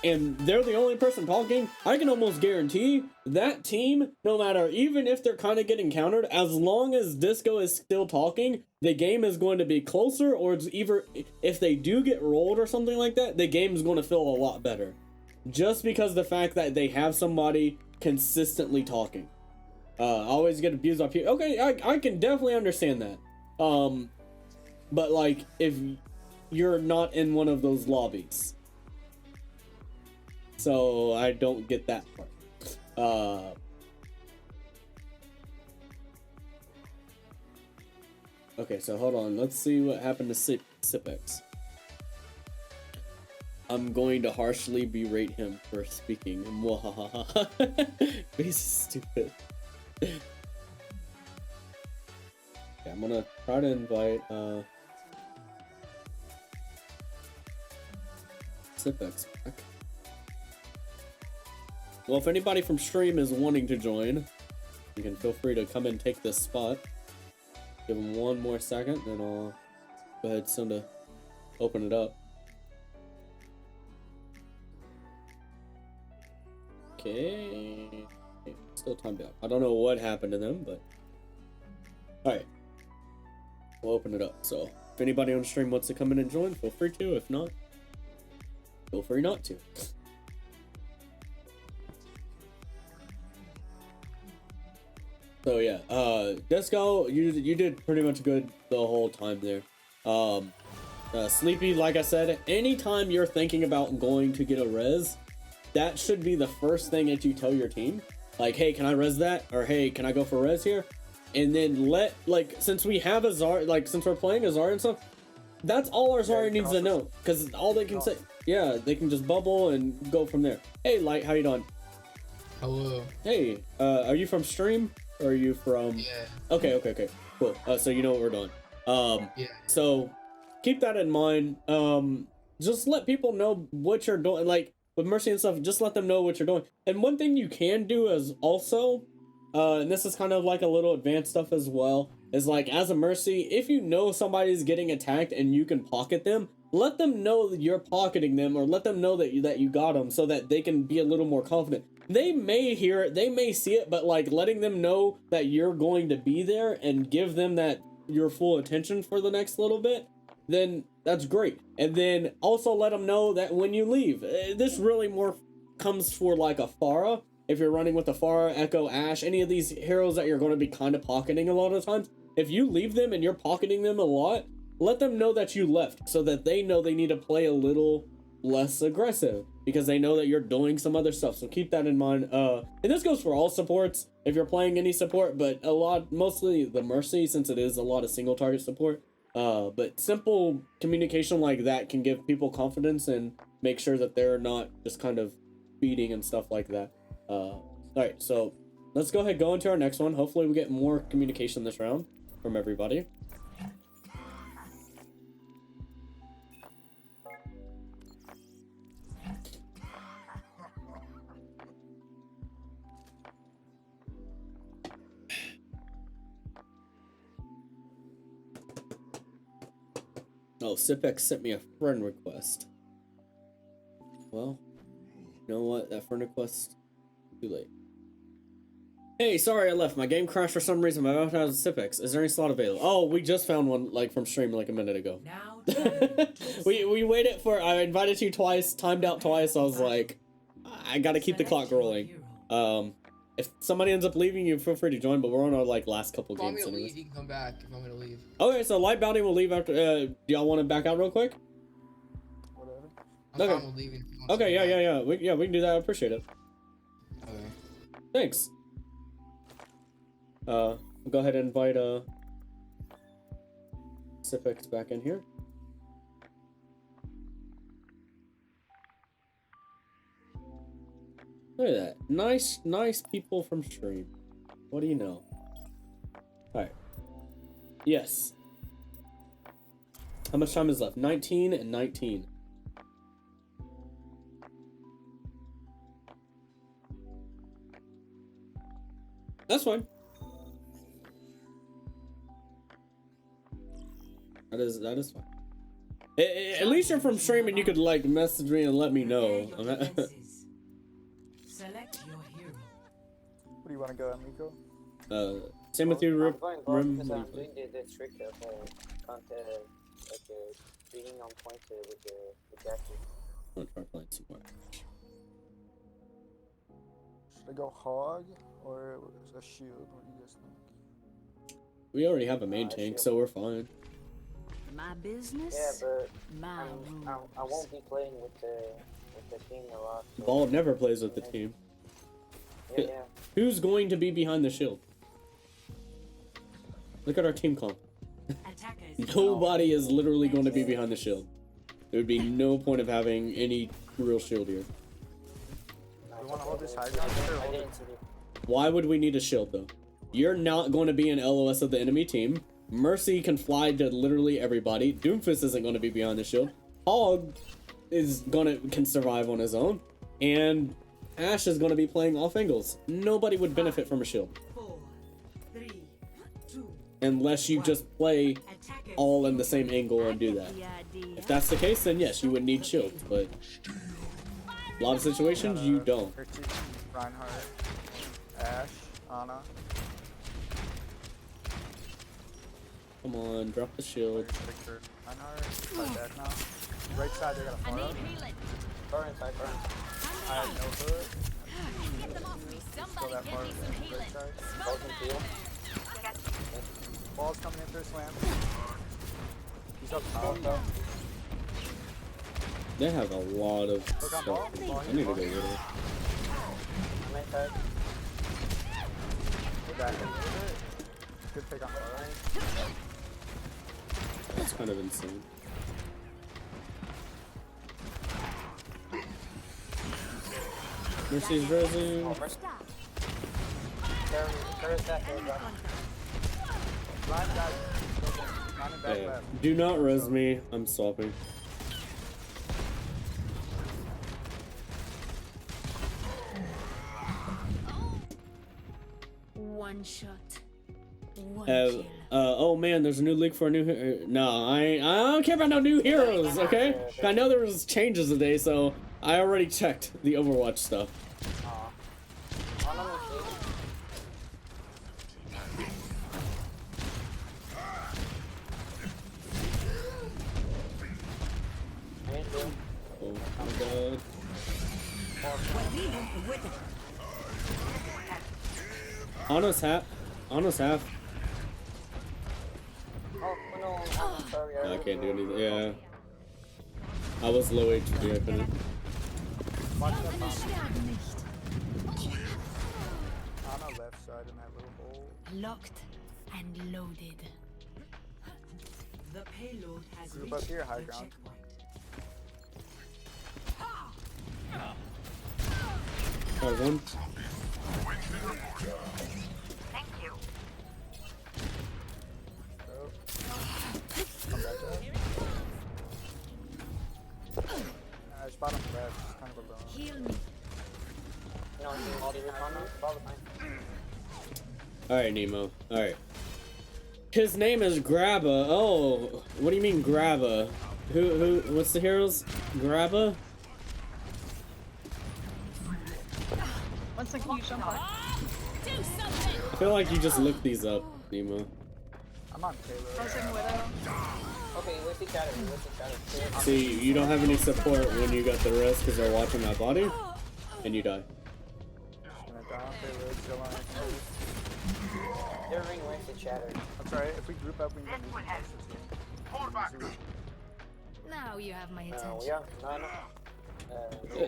and they're the only person talking, I can almost guarantee that team, no matter, even if they're kind of getting countered, as long as Disco is still talking, the game is going to be closer, or it's either, if they do get rolled or something like that, the game is going to feel a lot better. Just because of the fact that they have somebody consistently talking. Always get abused up here. Okay, I can definitely understand that. But like, if you're not in one of those lobbies. So I don't get that part. Okay, so hold on. Let's see what happened to Sipex. I'm going to harshly berate him for speaking. He's stupid. Okay, I'm gonna try to invite Sipex back. Well, if anybody from stream is wanting to join, you can feel free to come and take this spot. Give them one more second, then I'll go ahead and send open it up. Okay. Still timed out. I don't know what happened to them, but alright. We'll open it up. So if anybody on stream wants to come in and join, feel free to. If not, feel free not to. So yeah, Disco, you did pretty much good the whole time there. Sleepy, like I said, anytime you're thinking about going to get a res, that should be the first thing that you tell your team. Like, hey, can I res that? Or hey, can I go for res here? And then since we have a Zarya, like since we're playing a Zarya and stuff, that's all our Zarya needs to know. Because all they can say, yeah, they can just bubble and go from there. Hey, Light, how you doing? Hello. Hey, are you from stream? Or are you from? Yeah. Okay, cool. So you know what we're doing. Yeah. So keep that in mind. Just let people know what you're doing. Like with Mercy and stuff, just let them know what you're doing. And one thing you can do is also, and this is kind of like a little advanced stuff as well, is like as a Mercy, if you know somebody's getting attacked and you can pocket them, let them know that you're pocketing them, or let them know that you got them, so that they can be a little more confident. They may hear it, they may see it, but like letting them know that you're going to be there and give them that your full attention for the next little bit, then that's great. And then also let them know that when you leave, this really more comes for like a Pharah. If you're running with a Pharah, Echo, Ashe, any of these heroes that you're going to be kind of pocketing a lot of times, if you leave them and you're pocketing them a lot, let them know that you left, so that they know they need to play a little less aggressive, because they know that you're doing some other stuff. So keep that in mind. And this goes for all supports if you're playing any support, but mostly the Mercy, since it is a lot of single target support. But simple communication like that can give people confidence and make sure that they're not just kind of feeding and stuff like that. All right, so let's go ahead, go into our next one. Hopefully we get more communication this round from everybody. Oh, Sipex sent me a friend request. Well, you know what? That friend request, too late. Hey, sorry I left. My game crashed for some reason. My mouth has Sipex. Is there any slot available? Oh, we just found one like from stream like a minute ago. Now we waited for. I invited you twice, timed out twice. I was like, I gotta keep the clock rolling. If somebody ends up leaving, you feel free to join. But we're on our like last couple games. If I'm gonna anyways. leave, you can come back if I'm gonna leave. Okay, so Light Bounty will leave after. Do y'all want to back out real quick? Whatever. I'm Okay. fine with leaving. If you want to Okay, come yeah, back. we can do that. I appreciate it. Okay. Thanks. Go ahead and invite Sipex back in here. Look at that. Nice people from stream. What do you know? Alright. Yes. How much time is left? 19 and 19. That's fine. That is fine. At least you're from stream and you could like message me and let me know. Select your hero. Where do you want to go, Amico? Same with you, I'm Rip. going Rim. because I'm doing the trick of being on point with the gadget. I'm gonna try playing some more. Should I go hog or a shield? What do you guys think? We already have a main tank, so we're fine. My business. Yeah, but My I won't be playing with the team a lot. So Ball never plays with the team. yeah. Who's going to be behind the shield? Look at our team comp. Nobody is literally going to be behind the shield. There would be no point of having any real shield here. Do you want to hold this high ground? Sure, hold it. Why would we need a shield though? You're not going to be an LOS of the enemy team. Mercy can fly to literally everybody. Doomfist isn't going to be behind the shield. Hog can survive on his own, and Ashe is going to be playing off angles. Nobody would benefit from a shield. 4, 3, 2, unless you just play all in the same angle and do that. If that's the case, then yes, you would need shields, but a lot of situations you don't. Reinhardt, Ashe, Ana. Come on, drop the shield. Victor, Reinhardt, fight back now. Right side, they got a farm. Far inside, far inside. I have no hood. Get them off me. Still Somebody that give far me some right healing. side. Both in field. Ball's coming in through slam. He's up top. They have a lot of Look on stuff. ball. Ball I need to here. go get it. I'm inside. We're back a little bit. Good pick on the right. That's kind of insane. Mercy's rising. Oh, mercy. There is that there, bro. Line back. Line it back Yeah. left. Do not res me. I'm swapping. One shot. One Uh, kill. oh man, there's a new league for a new. No, I don't care about no new heroes. Okay, I know there was changes today, so I already checked the Overwatch stuff. On the machine. I need to. Oh my god. Honest half. Honest half. Oh, no, I'm sorry. I can't do anything. Yeah. I was low HP. I couldn't. Watch that bomb. Ana left side in that little hole. Locked and loaded. The payload has Group reached up here, high the ground. checkpoint. One. Thank you. Oh. Come back up. I spot him left. He's kind of alone. Heal me. No, he's all the time. Follow behind. Alright, Nemo. Alright. His name is Grabba. Oh, what do you mean Grabba? What's the heroes? Grabba? One second, you jump up. I feel like you just looked these up, Nemo. I'm on payload. Buzzing Widow. Okay, where's the shadow? Where's the shadow? See, you don't have any support when you got the rest because they're watching that body, and you die. Gonna down payload. Still on it. They're ring, where's the shadow? That's alright. If we group up, we can move closer to him. Now you have my We attention. are none.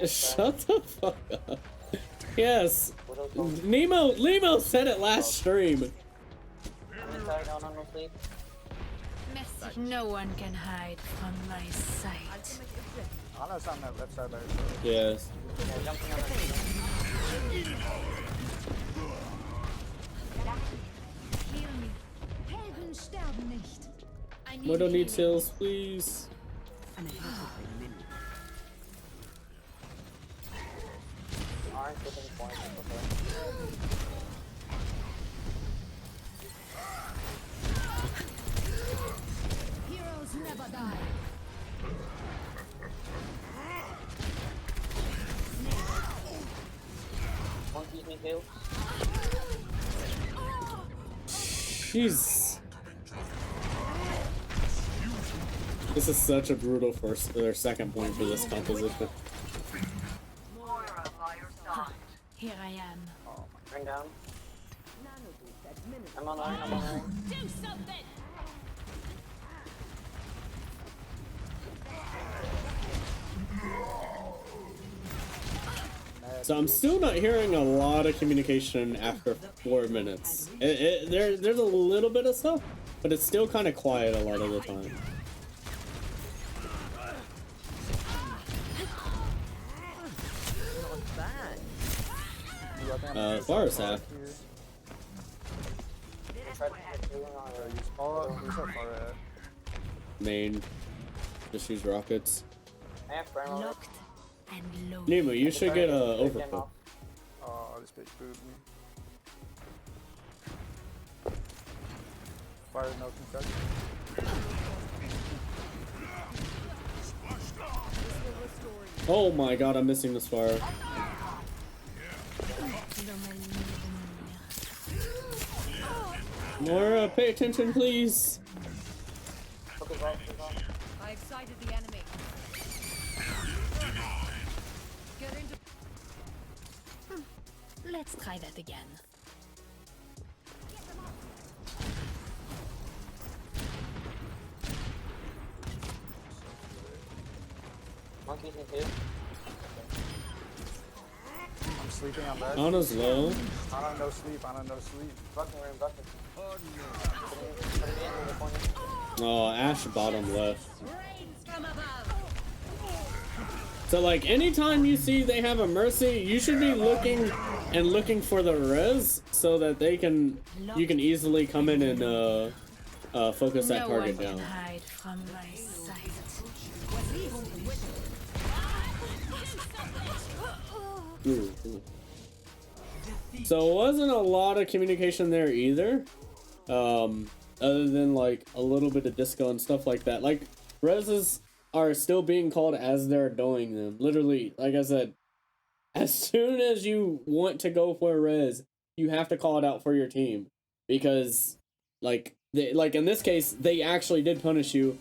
Shut the fuck up. Yes. Widow's going. Nemo said it last stream. I'm inside, on no sleep. No one can hide from my sight. Ana's on that left side by herself. Yes. Yeah, jumping on the Heal me. Helden sterben nicht. I need Widow needs healing. heals, please. orange within points. Okay. Heroes never die. Monkeys need heal. Jeez. This is such a brutal first or second point for this composition. Moira by your side. Here I am. Bring down. I'm online, I'm online. Do something. So I'm still not hearing a lot of communication after 4 minutes. There's a little bit of stuff, but it's still kind of quiet a lot of the time. Forest half. Try to get through on Use all who's so far at? Main. Just use rockets. I have primal. Locked and loaded. Nemo, you should get Take them overcooked. off. Oh, this bitch booed me. Fire no concussion. Oh my god, I'm missing this fire. Laura, pay attention, please. Okay, go. I've sighted the enemy. Get into. Let's try that again. Monkey's in here. I'm sleeping on bed. Ana's low. Ana no sleep. Bucking, we're in bucking. Put him in the corner. Oh, Ash bottom left. Rains from above. So like anytime you see they have a Mercy, you should be looking for the res so that you can easily come in and focus that target down. Hide from my sight. Ooh. So it wasn't a lot of communication there either. Other than like a little bit of disco and stuff like that. Like reses are still being called as they're doing them. Literally, like I said, as soon as you want to go for a res, you have to call it out for your team. Because like in this case, they actually did punish you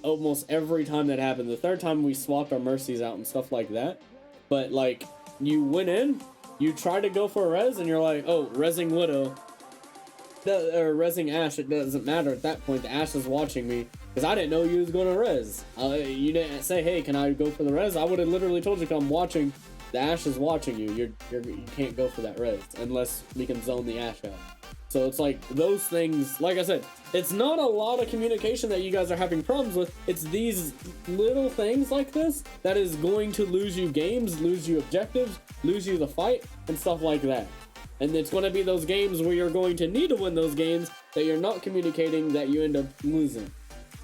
almost every time that happened. The third time we swapped our mercies out and stuff like that. But like you went in, you tried to go for a res and you're like, oh, resing Widow. Or resing Ash, it doesn't matter at that point. The Ash is watching me because I didn't know you was gonna res. You didn't say, "Hey, can I go for the res?" I would have literally told you, "I'm watching." The Ash is watching you. You can't go for that res unless we can zone the Ash out. So it's like those things. Like I said, it's not a lot of communication that you guys are having problems with. It's these little things like this that is going to lose you games, lose you objectives, lose you the fight, and stuff like that. And it's going to be those games where you're going to need to win those games that you're not communicating that you end up losing.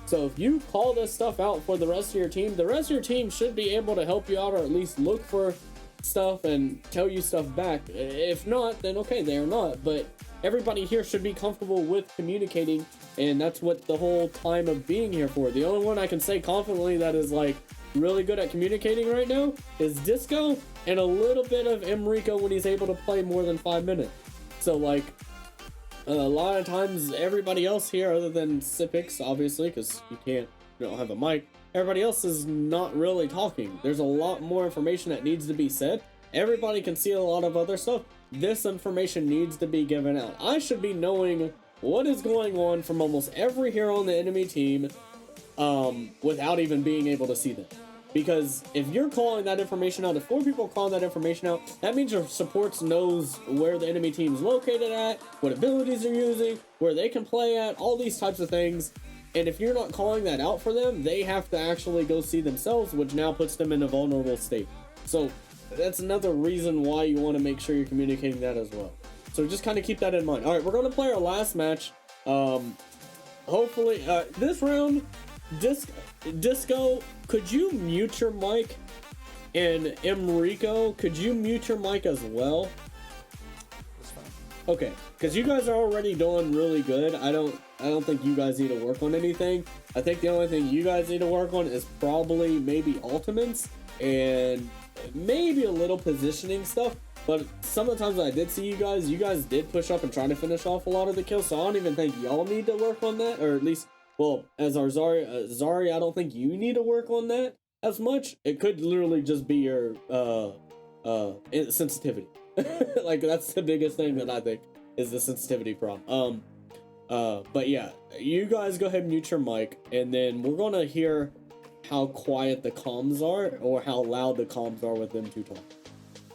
So if you call this stuff out for the rest of your team, the rest of your team should be able to help you out or at least look for stuff and tell you stuff back. If not, then okay, they're not. But everybody here should be comfortable with communicating, and that's what the whole time of being here for. The only one I can say confidently that is like really good at communicating right now is Disco, and a little bit of Enrico when he's able to play more than 5 minutes. So like a lot of times everybody else here other than Sipix, obviously, because you don't have a mic, everybody else is not really talking. There's a lot more information that needs to be said. Everybody can see a lot of other stuff. This information needs to be given out. I should be knowing what is going on from almost every hero on the enemy team without even being able to see them. Because if you're calling that information out, if 4 people are calling that information out, that means your supports knows where the enemy team's located at, what abilities they're using, where they can play at, all these types of things. And if you're not calling that out for them, they have to actually go see themselves, which now puts them in a vulnerable state. So that's another reason why you want to make sure you're communicating that as well. So just kind of keep that in mind. All right, we're going to play our last match. Hopefully, this round, Disco, could you mute your mic? And Enrico, could you mute your mic as well? That's fine. Okay, because you guys are already doing really good. I don't think you guys need to work on anything. I think the only thing you guys need to work on is probably maybe ultimates and maybe a little positioning stuff. But some of the times I did see you guys did push up and try to finish off a lot of the kills. So I don't even think y'all need to work on that, or at least, well, as our Zari, I don't think you need to work on that as much. It could literally just be your sensitivity. Like that's the biggest thing that I think is the sensitivity problem. But yeah, you guys go ahead and mute your mic, and then we're gonna hear how quiet the comms are or how loud the comms are with them two talking.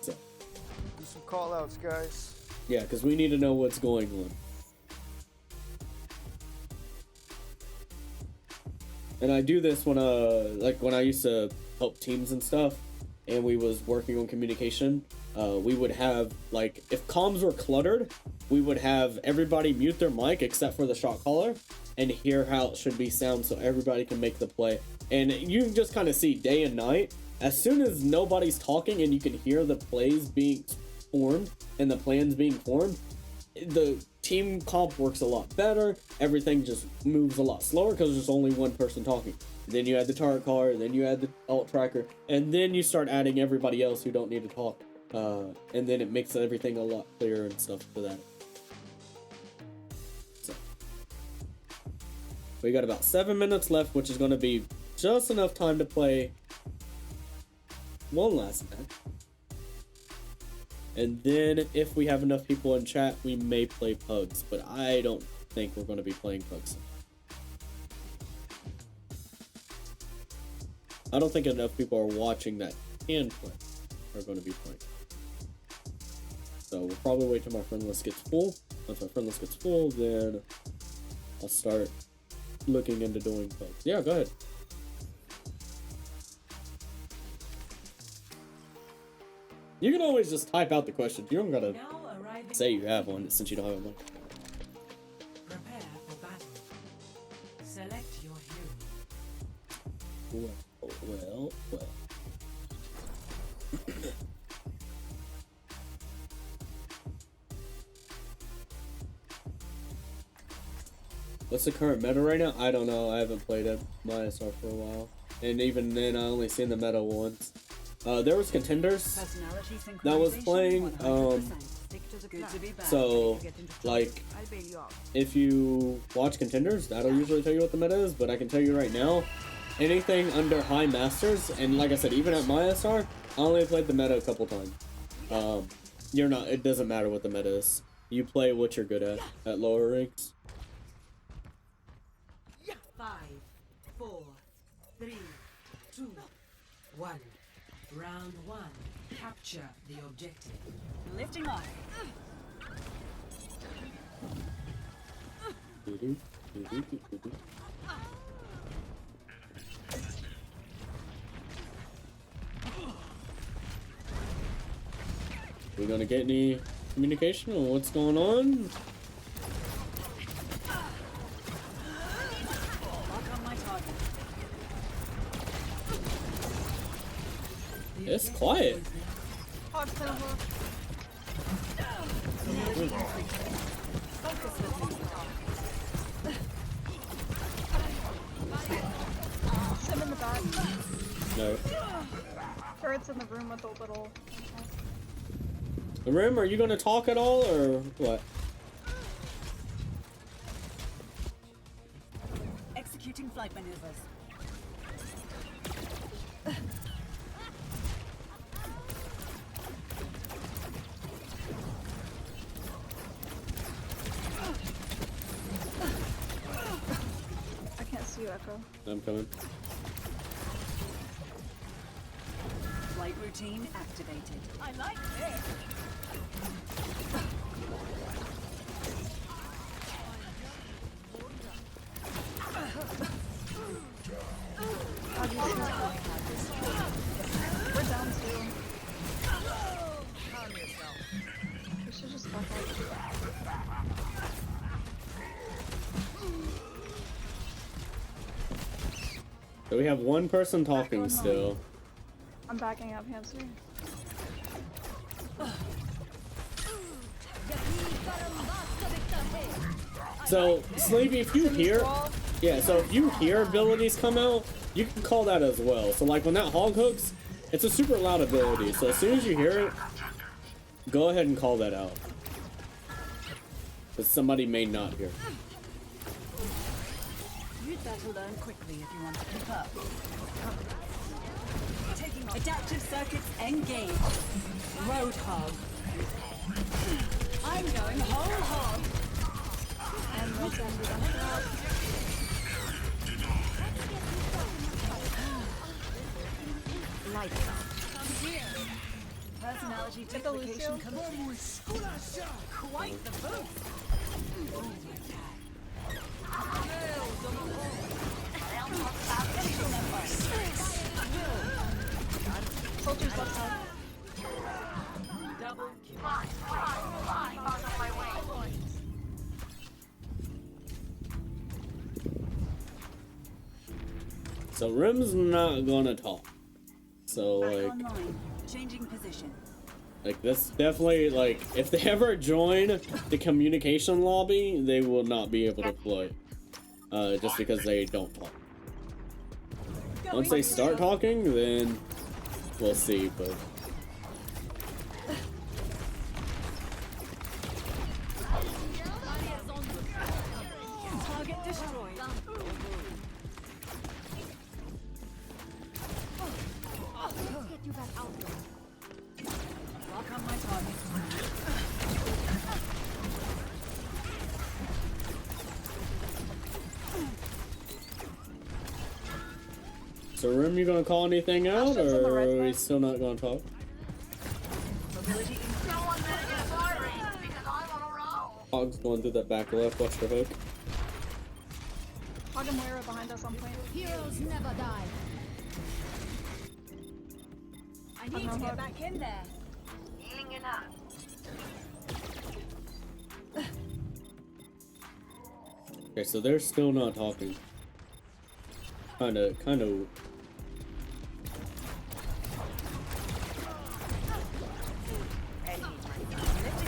So Do some call outs, guys. yeah, because we need to know what's going on. And I do this when like when I used to help teams and stuff, and we was working on communication. We would have, like, if comms were cluttered, we would have everybody mute their mic except for the shot caller and hear how it should be sound so everybody can make the play. And you can just kind of see day and night. As soon as nobody's talking and you can hear the plays being formed and the plans being formed, the team comp works a lot better. Everything just moves a lot slower because there's only one person talking. Then you add the target caller, then you add the alt tracker, and then you start adding everybody else who don't need to talk. And then it makes everything a lot clearer and stuff for that. So we got about 7 minutes left, which is going to be just enough time to play one last match. And then if we have enough people in chat, we may play Pugs, but I don't think we're going to be playing Pugs. I don't think enough people are watching that can play are going to be playing. So we'll probably wait till my friend list gets full. Once my friend list gets full, then I'll start looking into doing Pugs. Yeah, go ahead. You can always just type out the question. You don't gotta say you have one since you don't have one. Prepare for battle. Select your hero. Well. What's the current meta right now? I don't know. I haven't played it MySR for a while. And even then, I only seen the meta once. There was Contenders that was playing. So, like, if you watch Contenders, that'll usually tell you what the meta is. But I can tell you right now, anything under High Masters, and like I said, even at MySR, I only played the meta a couple times. It doesn't matter what the meta is. You play what you're good at lower ranks. 5, 4, 3, 2, 1. Round 1. Capture the objective. Lifting off. We gonna get any communication on what's going on? It's quiet. Sit in the back. No. Turret's in the room with the little. The room, are you gonna talk at all or what? Executing flight maneuvers. I can't see you, Echo. I'm coming. Flight routine activated. I like this. We're down two. We should just fuck out. So we have one person talking still. I'm backing up, hamster. So, Slavey, if you hear... Yeah, so if you hear abilities come out, you can call that as well. So, like, when that hog hooks, it's a super loud ability. So as soon as you hear it, go ahead and call that out. Because somebody may not hear. You'd better learn quickly if you want to keep up. Taking off. Adaptive circuits engaged. Road hog. I'm going whole hog. And let's end it on Light come here. Personality duplication complete. Quite the boost. Soldiers left side. Double kill. So Rim's not gonna talk. So like, Online. Changing position. like that's definitely like if they ever join the communication lobby, they will not be able to play. Just because they don't talk. Once they start talking, then we'll see. But So, Rim, you gonna call anything out, Ashton's on the or right are we side. still not gonna talk? Mobility increased. Someone better get a fire rate because I'm on a roll. Hog's going through that back left. Watch for hook. Hog and Moira behind us on point. Heroes never die. I need to get back in there. Healing you now. Okay, so they're still not talking. Kinda. Lifting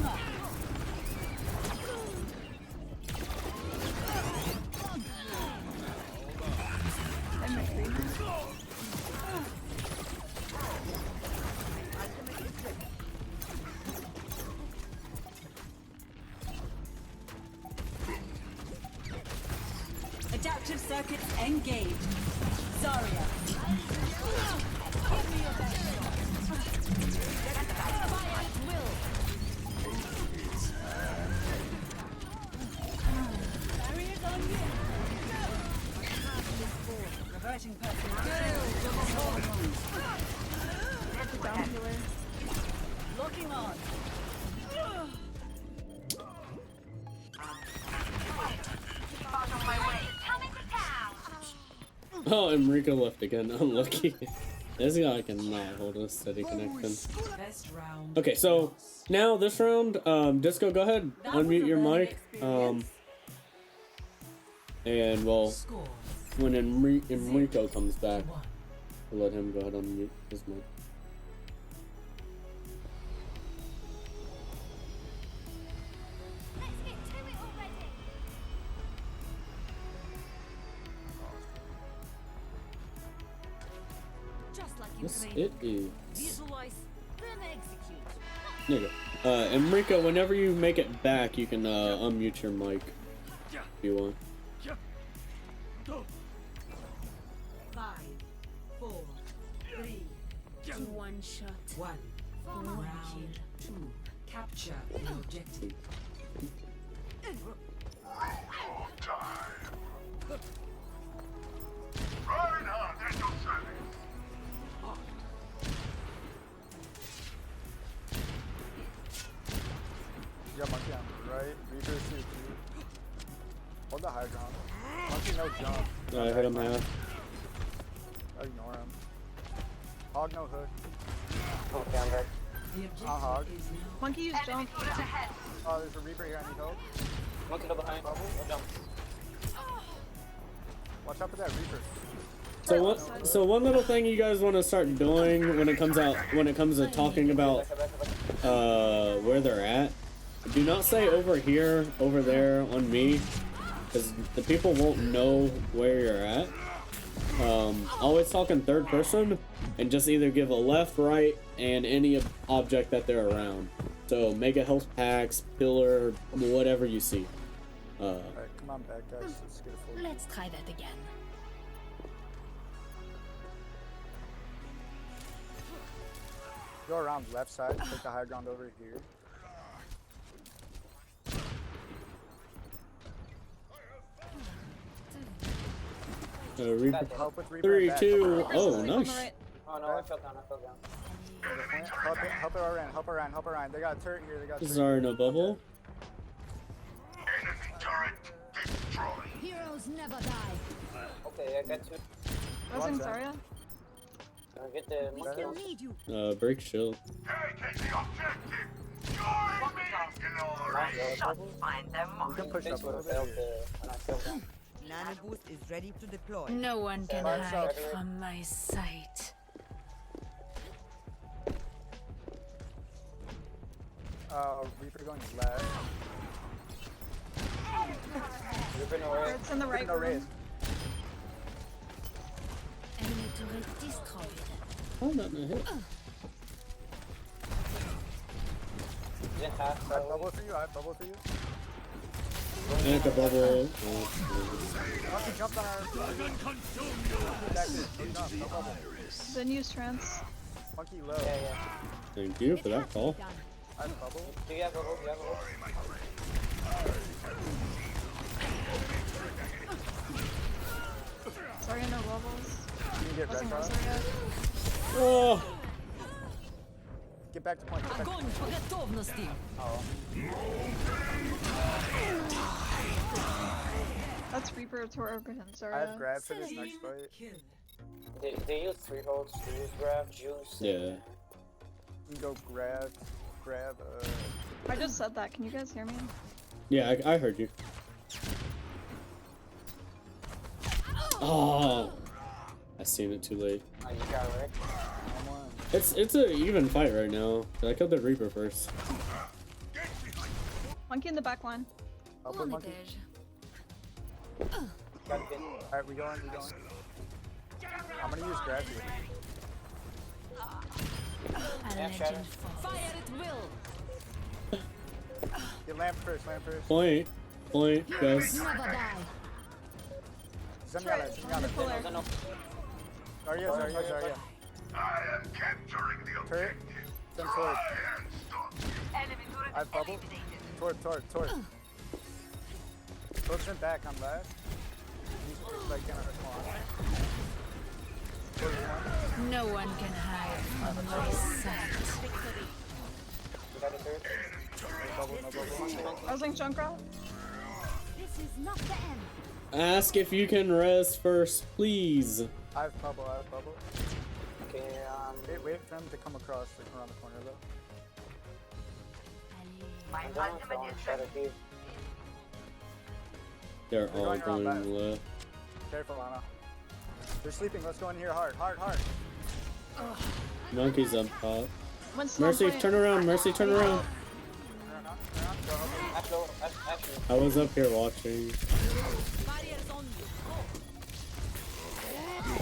off. Adaptive circuits engaged. Zarya. Give me your best barriers on you. Reverting person. Down healer. Locking on. On my way. Coming to town. Oh, Enrico left again. Unlucky. This guy cannot hold a steady connection. Best round. Okay, so now this round, Disco, go ahead, unmute your mic. And well, Score when Enrico comes back, 1. we'll let him go ahead and unmute his mic. Let's get to it already. Just like you Yes, trained. it is. Visualize, then execute. There you go. Enrico, whenever you make it back, you can unmute your mic if you want. 5, 4, 3, One shot. 1. Round 2. Capture the objective. Reinhardt, at your service. You got monkey on the right. Reaper C2. Hold the high ground. Monkey no jump. I hit him half. Ignore him. Hog no hook. Okay, I'm back. The objective Hog. is now Monkey use jump. Oh, there's a Reaper here. I need help. Monkey go behind. No jump. Watch out for that Reaper. So one little thing you guys want to start doing when it comes to talking about where they're at, do not say over here, over there, on me, because the people won't know where you're at. Always talk in third person, and just either give a left, right, and any object that they're around. So mega health packs, pillar, whatever you see. Alright, come on back, guys. Let's get a full. Let's try that again. Go around left side. Take the high ground over here. Reaper. Help with Reaper. 3, back. 2, oh, nice. Oh no, I fell down. Help her around. They got a turret here. They got a turret. Sorry, no bubble. Enemy turret destroyed. Heroes never die. Okay, I got two. Buzzing Zarya. Get the monkey. Need you. Break shield. Taking the objective. Join me in glory. Shots find them. You can push Thanks up a for the little help bit here. when I fell down. Nano boost is ready to deploy. No one can Fire hide shot. from my sight. Reaper going left. You've been away. It's in the right No raise. room. Enemy turret destroyed. Oh, not in a hit. Didn't have I have bubble for you. And the bubble. Monkey jumped on our. Back in. No jump, no bubble. Then use trance. Monkey low. Yeah. Thank you for that call. I have bubble. Do you have a hook? You have a hook? Zarya no levels. Can you get red Wasn't bar? Rosa yet. Oh, Get back to point. Get back to point. Oh. That's Reaper, Torb, and I have Zarya. grab for this next fight. They use 3 holds to use grab, juice. yeah. You can go grab. I just said that. Can you guys hear me? Yeah, I heard you. Oh, I seen it too late. Oh, you got it, right? It's an even fight right now. I killed the Reaper first. Monkey in the back line. Upper monkey. Got it. Alright, we going. I'm gonna use grab here. Fire at will. Get lamp first. Point, guys. Zemyala. Zarya. I am capturing the Turret. objective. Send Torb. Enemy turret I have bubble. eliminated. Torb. Torb's in back on left. He's like gonna respond. Torb's one. No one can hide from my sight. You got it, turret? No bubble. I was in Junkrat. This is not the end. Ask if you can res first, please. I have bubble. Okay, Wait for him to come across, like around the corner though. My I'm down ultimate from is shadow ready. here. They're all going around going back. left. Careful, Anna. They're sleeping. Let's go in here hard. Monkey's up top. One small Mercy, point. turn around. Mercy, turn around. Actually, I was up here watching. Barriers on you.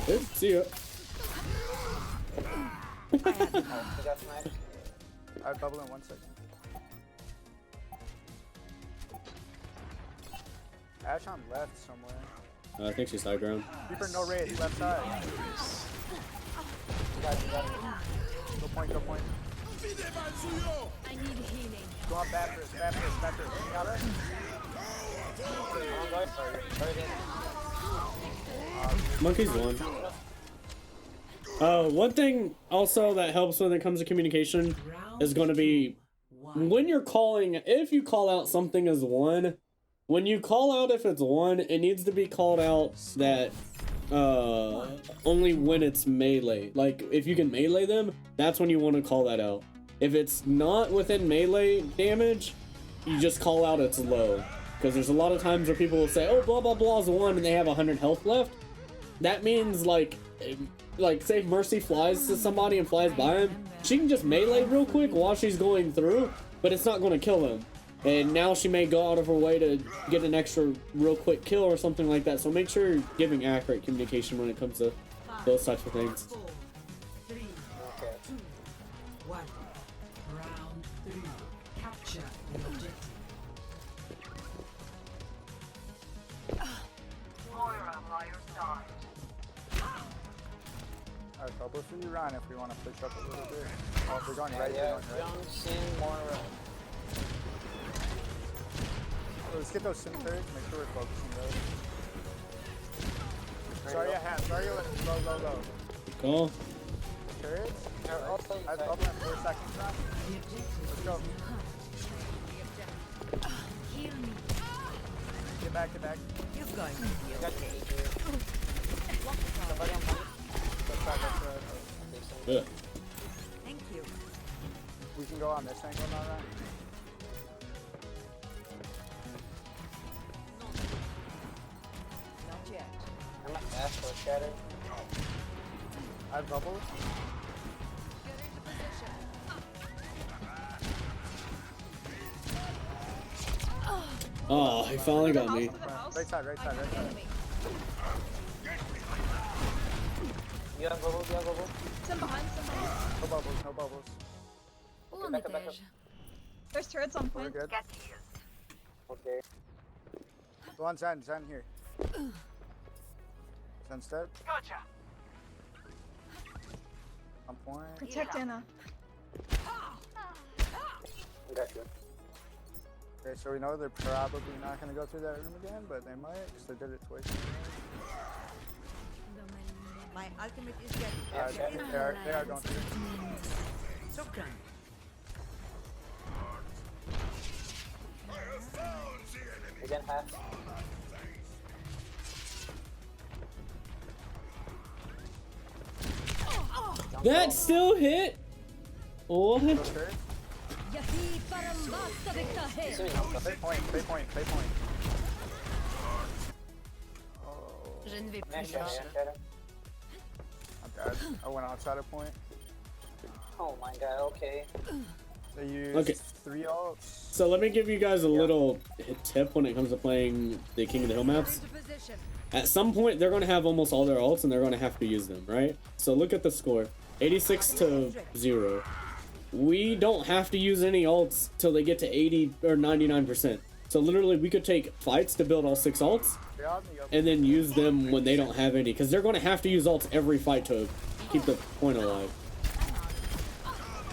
Good, see ya. you got smacked. I have bubble in 1 second. Ash on left somewhere. I think she's high ground. Reaper no raid, left side. You got it. Go point. I need healing. Go on back first. Got it? Monkey's one. One thing also that helps when it comes to communication is going to be when you're calling, if you call out something as one, when you call out if it's one, it needs to be called out that only when it's melee. Like if you can melee them, that's when you want to call that out. If it's not within melee damage, you just call out it's low. Because there's a lot of times where people will say, oh, blah blah blah is one and they have 100 health left. That means like say if Mercy flies to somebody and flies by him, she can just melee real quick while she's going through, but it's not going to kill him. And now she may go out of her way to get an extra real quick kill or something like that. So make sure you're giving accurate communication when it comes to those types of things. 4, 3, 2, 1. Round 3. Capture the objective. Moira by your side. Alright, bubble for you, Ryan, if we want to push up a little bit. Oh, they're going right. Yeah, Johnson, Moira. Let's get those sim turrets, make sure we're focusing those. Zarya hat, Zarya low. Cool. Turrets? They're also I have inside. bubble in 4 seconds now. Let's go. Heal me. Get back. You're going to You got the AJ. Somebody on point. Let's try. Yeah. Thank you. We can go on this angle now, Ryan. Not yet. I'm not fast for shadow. I have bubble. Oh, he finally got me. Right side. You have bubble. Some behind. No bubbles. On back the up. edge. There's turrets on We're point. good. Get healed. Okay. Go on Zen here. Zen step. Gotcha. On point. Protect Anna. Got you. Okay, so we know they're probably not going to go through that room again, but they might, because they did it twice. My ultimate is ready. They are going to. Shukran. We can have. That still hit? What? Okay. Play Play point. Je ne vais plus Yeah, chercher. I'm dead. I went outside of point. Oh my god, okay. They used Okay. 3 ults. So let me give you guys a little tip when it comes to playing the King of the Hill maps. At some point, they're going to have almost all their ults, and they're going to have to use them, right? So look at the score. 86-0. We don't have to use any ults till they get to 80 or 99%. So literally, we could take fights to build all 6 ults, and then use them when they don't have any. Because they're going to have to use ults every fight to keep the point alive.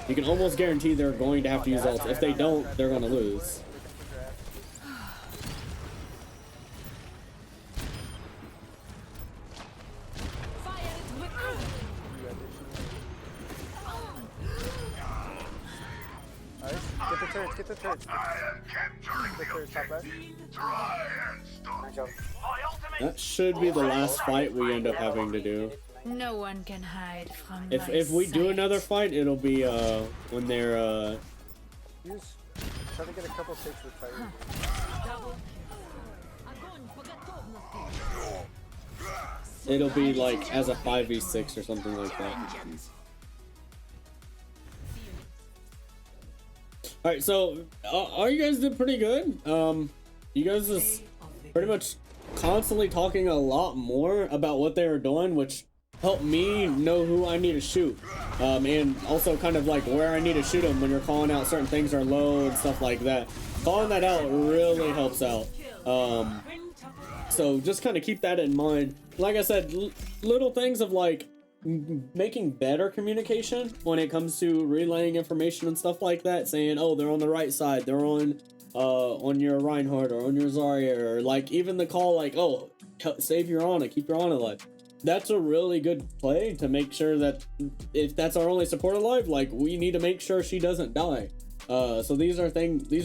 You can almost guarantee they're going to have to use ults. If they don't, they're going to lose. Nice. Get the turrets. The turrets, top right. Nice job. That should be the last fight we end up having to do. No one can hide from If we do another fight, it'll be when they're Use. Try to get a couple picks with fire. it'll be like as a 5v6 or something like that. All right, so all you guys did pretty good. You guys is pretty much constantly talking a lot more about what they were doing, which helped me know who I need to shoot, and also kind of like where I need to shoot them when you're calling out certain things are low and stuff like that. Calling that out really helps out. So just kind of keep that in mind. Like I said, little things of like making better communication when it comes to relaying information and stuff like that, saying, oh, they're on the right side, they're on your Reinhardt or on your Zarya, or like even the call like, oh, save your Ana, keep your Ana alive. That's a really good play to make sure that if that's our only support alive, like we need to make sure she doesn't die. So these are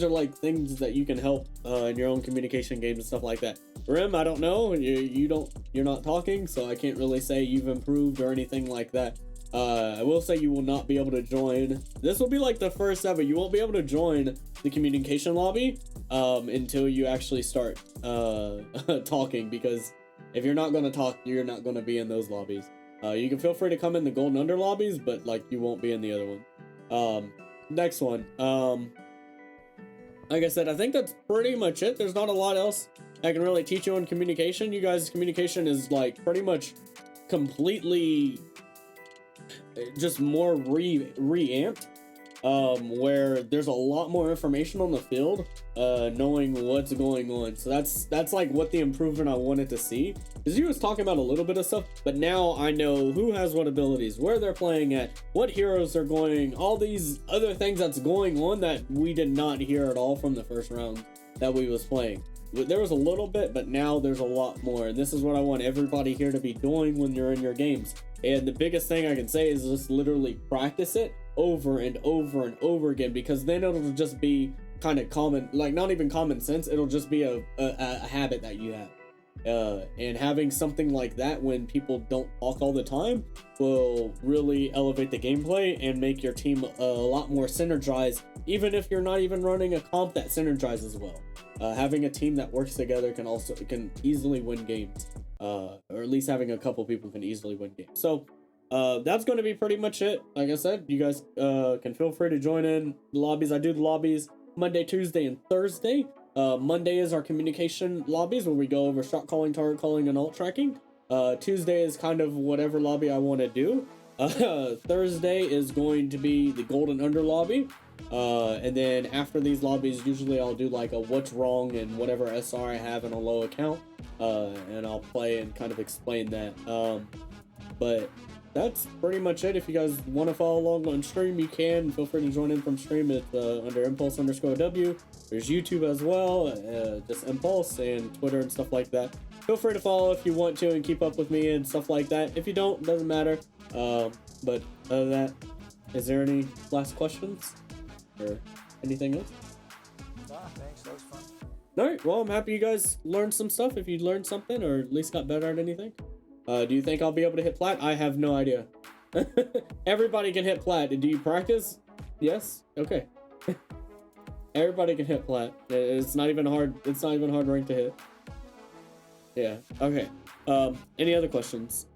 like things that you can help in your own communication games and stuff like that. Rim, I don't know, you're not talking, so I can't really say you've improved or anything like that. I will say you will not be able to join. This will be like the first ever. You won't be able to join the communication lobby until you actually start talking, because if you're not going to talk, you're not going to be in those lobbies. You can feel free to come in the golden under lobbies, but like you won't be in the other one. Next one. Like I said, I think that's pretty much it. There's not a lot else I can really teach you on communication. You guys' communication is like pretty much completely just more reamped, where there's a lot more information on the field, knowing what's going on. So that's like what the improvement I wanted to see, because you was talking about a little bit of stuff, but now I know who has what abilities, where they're playing at, what heroes are going, all these other things that's going on that we did not hear at all from the first round that we was playing. There was a little bit, but now there's a lot more, and this is what I want everybody here to be doing when you're in your games. And the biggest thing I can say is just literally practice it over and over and over again, because then it'll just be kind of common, like not even common sense, it'll just be a habit that you have. And having something like that when people don't talk all the time will really elevate the gameplay and make your team a lot more synergized, even if you're not even running a comp that synergizes well. Having a team that works together can easily win games, or at least having a couple people can easily win games. So that's going to be pretty much it. Like I said, you guys can feel free to join in the lobbies. I do the lobbies Monday, Tuesday, and Thursday. Monday is our communication lobbies where we go over shot calling, target calling, and ult tracking. Tuesday is kind of whatever lobby I want to do. Thursday is going to be the golden under lobby. And then after these lobbies, usually I'll do like a what's wrong and whatever SR I have in a low account. And I'll play and kind of explain that. But that's pretty much it. If you guys want to follow along on stream, you can. Feel free to join in from stream at under Mpulse_W. There's YouTube as well, just Mpulse, and Twitter and stuff like that. Feel free to follow if you want to and keep up with me and stuff like that. If you don't, doesn't matter. But other than that, is there any last questions or anything else? Nah, thanks. That was fun. All right. Well, I'm happy you guys learned some stuff. If you learned something or at least got better at anything. Do you think I'll be able to hit plat? I have no idea. Everybody can hit plat. Do you practice? Yes? Okay. Everybody can hit plat. It's not even hard. It's not even hard rank to hit. Yeah. Okay. Any other questions?